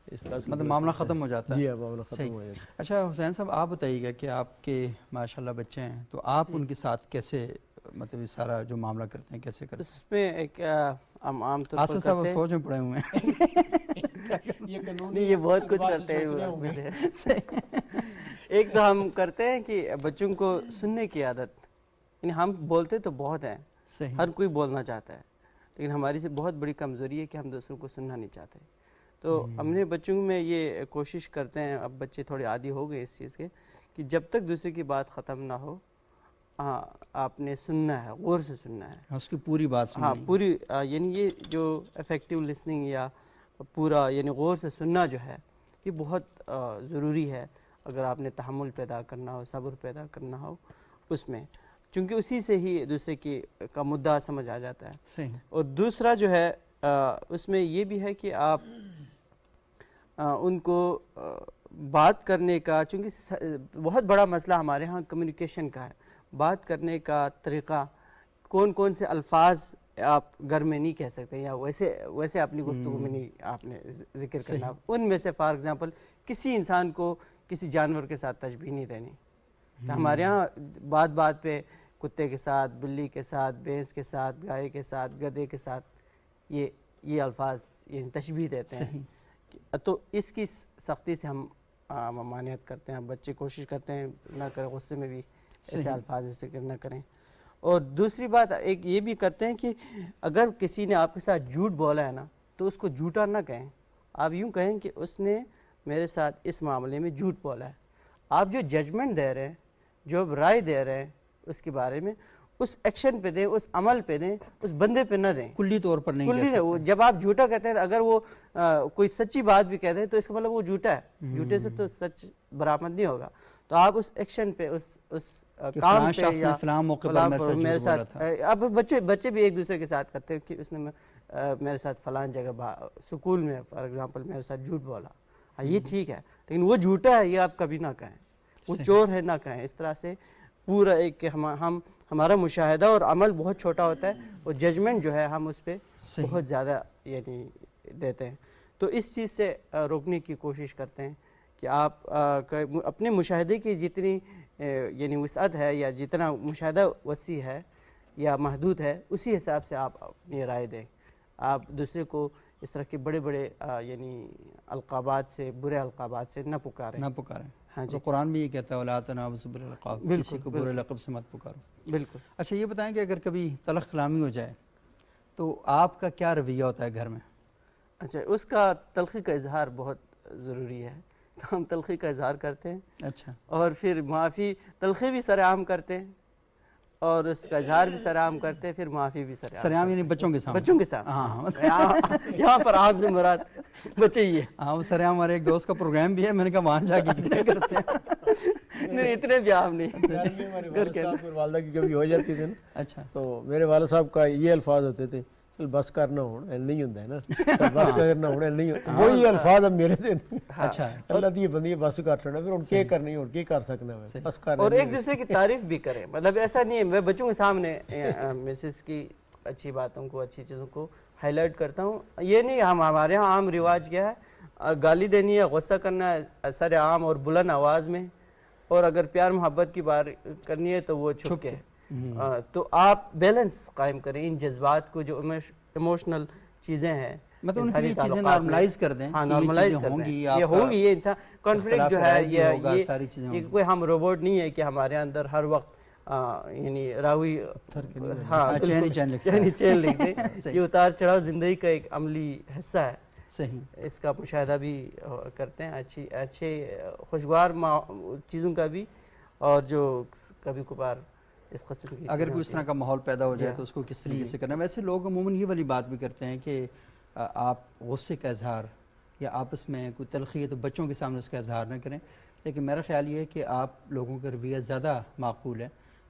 اس طرح سے مطلب معاملہ ختم ہو جاتا ہے. جی ہاں، معاملہ ختم ہو جاتا ہے. اچھا حسین صاحب، آپ بتائیے گا کہ آپ کے ماشاءاللہ بچے ہیں، تو آپ ان کے ساتھ کیسے مطلب یہ سارا جو معاملہ کرتے ہیں کیسے کرتے ہیں؟ اس میں ایک عام طور پر آصف صاحب سوچ میں پڑے ہوئے ہیں. نہیں، یہ بہت کچھ کرتے ہیں. ایک تو ہم کرتے ہیں کہ بچوں کو سننے کی عادت، یعنی ہم بولتے تو بہت ہیں، ہر کوئی بولنا چاہتا ہے، لیکن ہماری سے بہت بڑی کمزوری ہے کہ ہم دوسروں کو سننا نہیں چاہتے. تو ہم نے بچوں میں یہ کوشش کرتے ہیں، اب بچے تھوڑے عادی ہو گئے اس چیز کے، کہ جب تک دوسرے کی بات ختم نہ ہو آپ نے سننا ہے، غور سے سننا ہے، اس کی پوری بات سننی. ہاں پوری، یعنی یہ جو افیکٹو لسننگ یا پورا یعنی غور سے سننا جو ہے یہ بہت ضروری ہے اگر آپ نے تحمل پیدا کرنا ہو، صبر پیدا کرنا ہو اس میں، چونکہ اسی سے ہی دوسرے کی کا مدعا سمجھ آ جاتا ہے. صحیح. اور دوسرا جو ہے اس میں یہ بھی ہے کہ آپ ان کو بات کرنے کا، چونکہ بہت بڑا مسئلہ ہمارے ہاں کمیونیکیشن کا ہے، بات کرنے کا طریقہ، کون کون سے الفاظ آپ گھر میں نہیں کہہ سکتے یا ویسے اپنی گفتگو میں نہیں آپ نے ذکر کرنا. ان میں سے فار ایگزامپل کسی انسان کو کسی جانور کے ساتھ تشبیہ نہیں دینی. ہمارے ہاں بات بات پہ کتے کے ساتھ، بلی کے ساتھ، بھینس کے ساتھ، گائے کے ساتھ، گدھے کے ساتھ یہ الفاظ یعنی تشبیہ دیتے ہیں. تو اس کی سختی سے ہم ممانعت کرتے ہیں. بچے کوشش کرتے ہیں نہ کریں، غصے میں بھی ایسے الفاظ ذکر نہ کریں. اور دوسری بات ایک یہ بھی کرتے ہیں کہ اگر کسی نے آپ کے ساتھ جھوٹ بولا ہے نا تو اس کو جھوٹا نہ کہیں، آپ یوں کہیں کہ اس نے میرے ساتھ اس معاملے میں جھوٹ بولا ہے. آپ جو ججمنٹ دے رہے ہیں، جو رائے دے رہے ہیں اس کے بارے میں، اس ایکشن پہ دیں، اس عمل پہ دیں، اس بندے پہ نہ دیں. کلی طور پر نہیں کہہ سکتے. جب آپ جھوٹا کہتے ہیں، اگر وہ کوئی سچی بات بھی کہتے ہیں تو اس کا مطلب وہ جھوٹا ہے، جھوٹے سے تو سچ برآمد نہیں ہوگا. تو آپ اس ایکشن پہ، اس کام پہ، یا فلاں موقع پر میرے ساتھ، اب بچے بھی ایک دوسرے کے ساتھ کرتے ہیں کہ اس نے میرے ساتھ فلاں جگہ اسکول میں فار ایگزامپل میرے ساتھ جھوٹ بولا. ہاں یہ ٹھیک ہے، لیکن وہ جھوٹا ہے یہ آپ کبھی نہ کہیں، وہ چور ہے نہ کہیں. اس طرح سے پورا ایک کہ ہمارا مشاہدہ اور عمل بہت چھوٹا ہوتا ہے اور ججمنٹ جو ہے ہم اس پہ بہت زیادہ یعنی دیتے ہیں. تو اس چیز سے روکنے کی کوشش کرتے ہیں کہ آپ اپنے مشاہدے کی جتنی یعنی وسعت ہے یا جتنا مشاہدہ وسیع ہے یا محدود ہے اسی حساب سے آپ اپنی رائے دیں. آپ دوسرے کو اس طرح کے بڑے بڑے یعنی القابات سے، برے القابات سے نہ پکاریں. ہاں جی، قرآن بھی یہ کہتا ہے وَلَا تَنَابَزُوا بِالْأَلْقَابِ، کسی کو برے لقب سے مت پکارو. بالکل. اچھا یہ بتائیں کہ اگر کبھی تلخ کلامی ہو جائے تو آپ کا کیا رویہ ہوتا ہے گھر میں؟ اچھا اس کا تلخی کا اظہار بہت ضروری ہے، تو ہم تلخی کا اظہار کرتے ہیں. اچھا. اور پھر معافی، تلخی بھی سرعام کرتے ہیں اور اس کا اظہار بھی سرعام کرتے ہیں، پھر معافی بھی سرعام یعنی بچوں کے سامنے. بچوں کے سامنے. ہاں یہاں پر آپ سے مراد بچے ہی ہے. ہاں وہ سرعام ہمارے ایک دوست کا پروگرام بھی ہے، میں نے کہا وہاں جا کے کیا کرتے ہیں. نہیں اتنے بھی آپ نہیں. ہمارے والد صاحب اور والدہ کی کبھی ہو جاتی تھی نا، اچھا تو میرے والد صاحب کا یہ الفاظ ہوتے تھے، چل بس کرنا ہونا نہیں ہوتا ہے نا، بس کرنا ہونا نہیں ہوتا. وہی الفاظ اب میرے سے اچھا اللہ دی بندی بس کر چھوڑنا، پھر ان کے کرنی اور کے کر سکنا ہے بس کرنا. اور ایک دوسرے کی تعریف بھی کریں، مطلب ایسا نہیں ہے میں بچوں کے سامنے مسز کی اچھی باتوں کو، اچھی چیزوں کو ہائی لائٹ کرتا ہوں. یہ نہیں، ہمارے یہاں عام رواج کیا ہے، گالی دینی ہے، غصہ کرنا ہے سر عام اور بلند آواز میں، اور اگر پیار محبت کی بات کرنی ہے تو وہ چھپ کے. تو آپ بیلنس قائم کریں ان جذبات کو، جو ایموشنل چیزیں ہیں مطلب ان کی چیزیں نارملائز کر دیں. ہاں نارملائز کر دیں، یہ ہوں گی. یہ انسان کانفلکٹ جو ہے یہ کوئی ہم روبوٹ نہیں ہے کہ ہمارے اندر ہر وقت یعنی راوی چین لکھ دیں. یہ اتار چڑھاؤ زندگی کا ایک عملی حصہ ہے. صحیح. اس کا مشاہدہ بھی کرتے ہیں، اچھے خوشگوار چیزوں کا بھی، اور جو کبھی کبھار اس قسم کی اگر کوئی اس طرح کا ماحول پیدا ہو جائے تو اس کو کس طریقے سے کرنا ہے. ویسے لوگ عموماً یہ والی بات بھی کرتے ہیں کہ آپ غصے کا اظہار یا آپس میں کوئی تلخی ہے تو بچوں کے سامنے اس کا اظہار نہ کریں، لیکن میرا خیال یہ ہے کہ آپ لوگوں کا رویہ زیادہ معقول ہے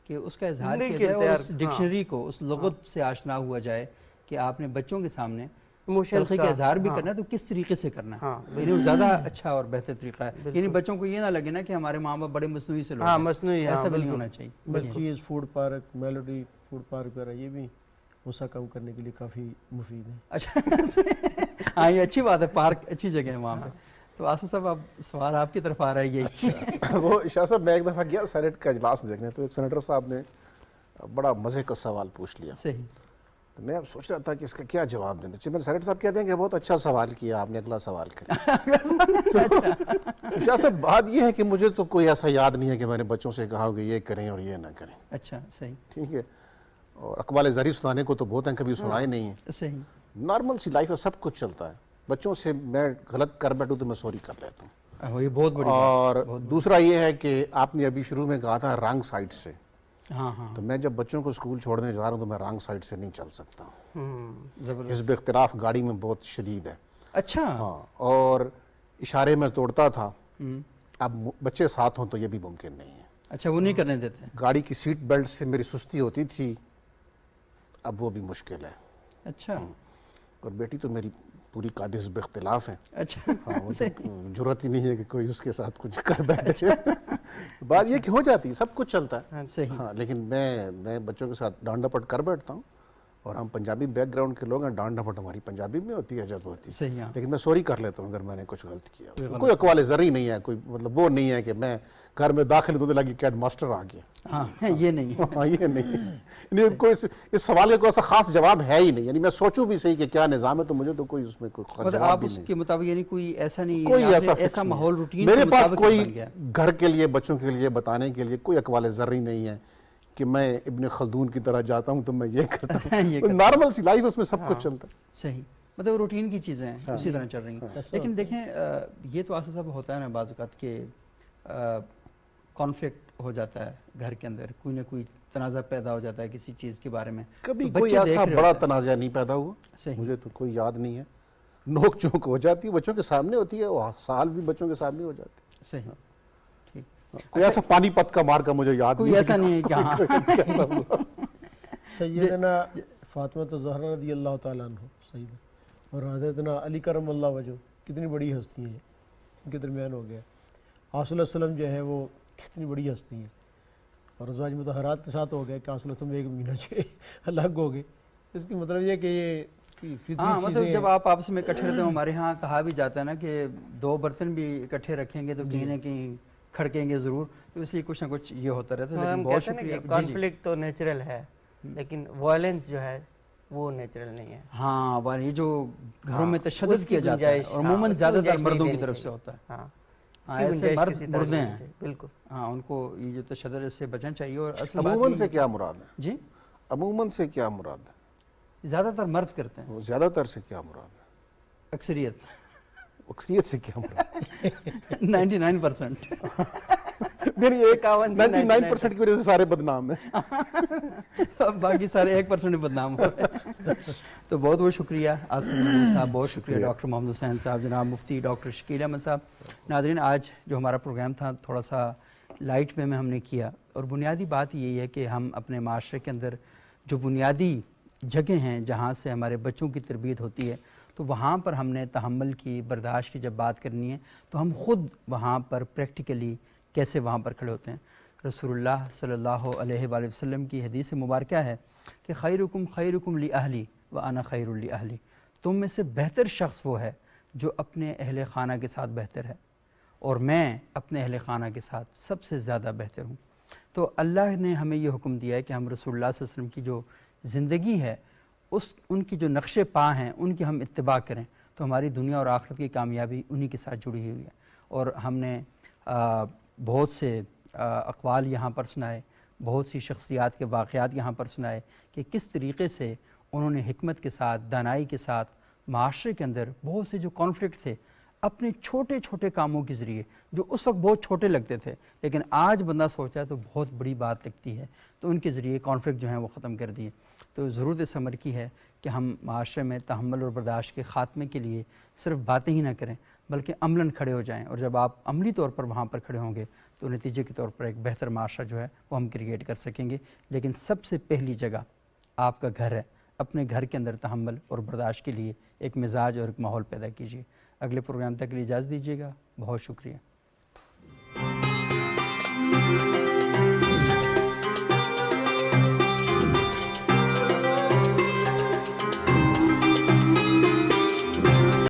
کہ اس کا اظہار کیا جائے اور اس ڈکشنری کو، اس لغت سے آشنا ہوا جائے کہ آپ نے بچوں کے سامنے تلخی کا اظہار بھی کرنا ہے تو کس طریقے سے کرنا ہے. یعنی وہ زیادہ اچھا اور بہتر طریقہ ہے. یعنی بچوں کو یہ نہ لگے نا کہ ہمارے ماں باپ بڑے مصنوعی سے لوگ ہیں. مصنوعی ایسا بھی نہیں ہونا چاہیے. بلچیز food park, melody food park وغیرہ یہ بھی غصہ کم کرنے کے لیے کافی مفید ہے. اچھا ہاں یہ اچھی بات ہے، پارک اچھی جگہ ہے وہاں پہ. تو آصف صاحب اب سوال آپ کی طرف آ رہا ہے. یہ وہ شاہ صاحب میں ایک دفعہ گیا سینٹ کا اجلاس دیکھنے، تو ایک سینیٹر صاحب نے بڑا مزے کا سوال پوچھ لیا. صحیح. تو میں اب سوچ رہا تھا کہ اس کا کیا جواب دیں. تو سینیٹر صاحب کہتے ہیں کہ بہت اچھا سوال کیا آپ نے، اگلا سوال کریں. شاہ صاحب بات یہ ہے کہ مجھے تو کوئی ایسا یاد نہیں ہے کہ میں نے بچوں سے کہا کہ یہ کریں اور یہ نہ کریں. اچھا صحیح. ٹھیک ہے. اور اقوال زری سنانے کو تو بہت ہیں، کبھی سنائے نہیں ہیں. صحیح. نارمل سی لائف ہے، سب کچھ چلتا ہے. بچوں سے میں غلط کر بیٹھوں تو میں سوری کر لیتا ہوں. یہ بہت بڑی اور دوسرا یہ ہے کہ آپ نے ابھی شروع میں کہا تھا رانگ سائڈ سے. ہاں ہاں. تو میں جب بچوں کو اسکول چھوڑنے جا رہا ہوں تو میں رانگ سائڈ سے نہیں چل سکتا ہوں. زبردست. حزب اختلاف گاڑی میں بہت شدید ہے. اچھا. ہاں اور اشارے میں توڑتا تھا. اب بچے ساتھ ہوں تو یہ بھی ممکن نہیں ہے. اچھا وہ نہیں کرنے دیتے. گاڑی کی سیٹ بیلٹ سے میری سستی ہوتی تھی، اب وہ بھی مشکل ہے. اچھا. اور بیٹی تو میری پوری قائد حزب اختلاف ہے. اچھا. ہاں وہ ضرورت ہی نہیں ہے کہ کوئی اس کے ساتھ کچھ کر بیٹھے. بات یہ کہ ہو جاتی ہے، سب کچھ چلتا ہے. صحیح. ہاں لیکن میں بچوں کے ساتھ ڈانٹ ڈپٹ کر بیٹھتا ہوں. اور ہم پنجابی بیک گراؤنڈ کے لوگ ہیں، ڈانٹ ڈپٹ ہماری پنجابی میں ہوتی ہے جب ہوتی ہے. صحیح. لیکن میں سوری کر لیتا ہوں اگر میں نے کچھ غلط کیا. کوئی اقوال زری نہیں ہے، کوئی مطلب وہ نہیں ہے کہ میں گھر میں داخل ہونے لگی کیڈ ماسٹر آ گیا. ہاں یہ نہیں. ہاں یہ نہیں. کوئی اس سوال کا کوئی ایسا خاص جواب ہے ہی نہیں. یعنی میں سوچوں بھی صحیح کہ کیا نظام ہے تو مجھے تو کوئی اس میں کوئی خاص جواب آپ بھی اس نہیں. کے مطابق یعنی کوئی ایسا نہیں، کوئی ایسا ماحول روٹین میرے پاس کوئی گھر کے لیے بچوں کے لیے بتانے کے لیے کوئی اقوال زری نہیں ہے کہ میں ابن خلدون کی طرح جاتا ہوں تو میں یہ کرتا ہوں. نارمل سی لائف اس میں سب کچھ چلتا ہے. صحیح. مطلب روٹین کی چیزیں ہیں اسی طرح چل رہی ہیں. لیکن دیکھیں یہ تو آصف صاحب ہوتا ہے نا بعض اوقات کہ کانفلکٹ ہو جاتا ہے گھر کے اندر، کوئی نہ کوئی تنازع پیدا ہو جاتا ہے کسی چیز کے بارے میں. کبھی کوئی ایسا بڑا تنازع نہیں پیدا ہوا مجھے تو کوئی یاد نہیں ہے. نوک چوک ہو جاتی ہے بچوں کے سامنے ہوتی ہے، سال بھی بچوں کے سامنے ہو جاتی ہے. صحیح. کوئی ایسا پانی پت کا مار کا مجھے یاد کوئی ایسا نہیں ہے کہ ہاں. سیدنا فاطمہ زہرا رضی اللہ تعالیٰ عنہ سیدہ اور حضرتنا علی کرم اللہ وجہ کتنی بڑی ہستی ہیں. ان کے درمیان ہو گیا۔ آپ صلی اللہ علیہ وسلم جو ہے وہ کتنی بڑی ہستی ہیں، اور ازواج مطہرات کے ساتھ ہو گیا کہ آپ صلی اللہ علیہ وسلم ایک مہینہ سے الگ ہو گئے۔ اس کی مطلب یہ کہ یہ فطری مطلب چیزیں جب آپ آپس میں اکٹھے رہتے ہیں، ہمارے ہاں کہا بھی جاتا ہے نا کہ 2 برتن بھی اکٹھے رکھیں گے تو کہیں نہ کہیں کھڑکیں گے ضرور، تو اس لیے کچھ نہ کچھ یہ ہوتا رہتا ہے۔ لیکن ہم بہت کہتے ہیں نا شکریہ۔ کہ کانفلکٹ تو نیچرل ہے، لیکن وائلنس جو ہے وہ نیچرل نہیں ہے۔ ہاں، یہ جو گھروں میں تشدد اس کی کیا جاتا ہے گنجائش، اور عموماً اس کی زیادہ تر گنجائش نہیں مردوں کی دینی طرف سے چاہیے۔ ہوتا ہے۔ ہاں، اس ہاں، کی ایسے گنجائش مرد کسی طرح مردے نہیں ہیں، چاہیے، بالکل۔ ہاں، ان کو یہ جو تشدد ہے اس سے بچنا چاہیے۔ اور اصل بات عموماً یہ سے ہے کیا مراد ہے؟ جی عموماً سے کیا مراد ہے؟ زیادہ تر مرد کرتے ہیں، وہ زیادہ تر سے کیا مراد ہے؟ اکثریت اکثریت سے کیا مراد ہے؟ 99%۔ یعنی ایک 51 سے 99% کی وجہ سے سارے بدنام ہیں۔ باقی سارے 1% بدنام ہو رہے ہیں۔ تو بہت بہت شکریہ آصف محمود صاحب، بہت شکریہ ڈاکٹر محمد حسین صاحب، جناب مفتی ڈاکٹر شکیل احمد صاحب۔ ناظرین، آج جو ہمارا پروگرام تھا تھوڑا سا لائٹ میں ہم نے کیا، اور بنیادی بات یہی ہے کہ ہم اپنے معاشرے کے اندر جو بنیادی جگہ ہیں جہاں سے ہمارے بچوں کی تربیت ہوتی ہے، تو وہاں پر ہم نے تحمل کی، برداشت کی جب بات کرنی ہے تو ہم خود وہاں پر پریکٹیکلی کیسے وہاں پر کھڑے ہوتے ہیں۔ رسول اللہ صلی اللہ علیہ وآلہ وسلم کی حدیث مبارکہ ہے کہ خیرکم خیرکم لأہلی وانا خیر لأہلی، تم میں سے بہتر شخص وہ ہے جو اپنے اہل خانہ کے ساتھ بہتر ہے، اور میں اپنے اہل خانہ کے ساتھ سب سے زیادہ بہتر ہوں۔ تو اللہ نے ہمیں یہ حکم دیا ہے کہ ہم رسول اللہ صلی اللہ علیہ وسلم کی جو زندگی ہے، ان کی جو نقش پا ہیں ان کی ہم اتباع کریں، تو ہماری دنیا اور آخرت کی کامیابی انہی کے ساتھ جڑی ہوئی ہے۔ اور ہم نے بہت سے اقوال یہاں پر سنائے، بہت سی شخصیات کے واقعات یہاں پر سنائے کہ کس طریقے سے انہوں نے حکمت کے ساتھ، دانائی کے ساتھ معاشرے کے اندر بہت سے جو کانفلکٹ تھے، اپنے چھوٹے چھوٹے کاموں کے ذریعے، جو اس وقت بہت چھوٹے لگتے تھے لیکن آج بندہ سوچا ہے تو بہت بڑی بات لگتی ہے، تو ان کے ذریعے کانفلکٹ جو ہیں وہ ختم کر دیے۔ تو ضرورت اس امر کی ہے کہ ہم معاشرے میں تحمل اور برداشت کے خاتمے کے لیے صرف باتیں ہی نہ کریں بلکہ عملاً کھڑے ہو جائیں، اور جب آپ عملی طور پر وہاں پر کھڑے ہوں گے تو نتیجے کے طور پر ایک بہتر معاشرہ جو ہے وہ ہم کریٹ کر سکیں گے۔ لیکن سب سے پہلی جگہ آپ کا گھر ہے، اپنے گھر کے اندر تحمل اور برداشت کے لیے ایک مزاج اور ایک ماحول پیدا کیجیے۔ اگلے پروگرام تک کے لیے اجازت دیجیے گا، بہت شکریہ۔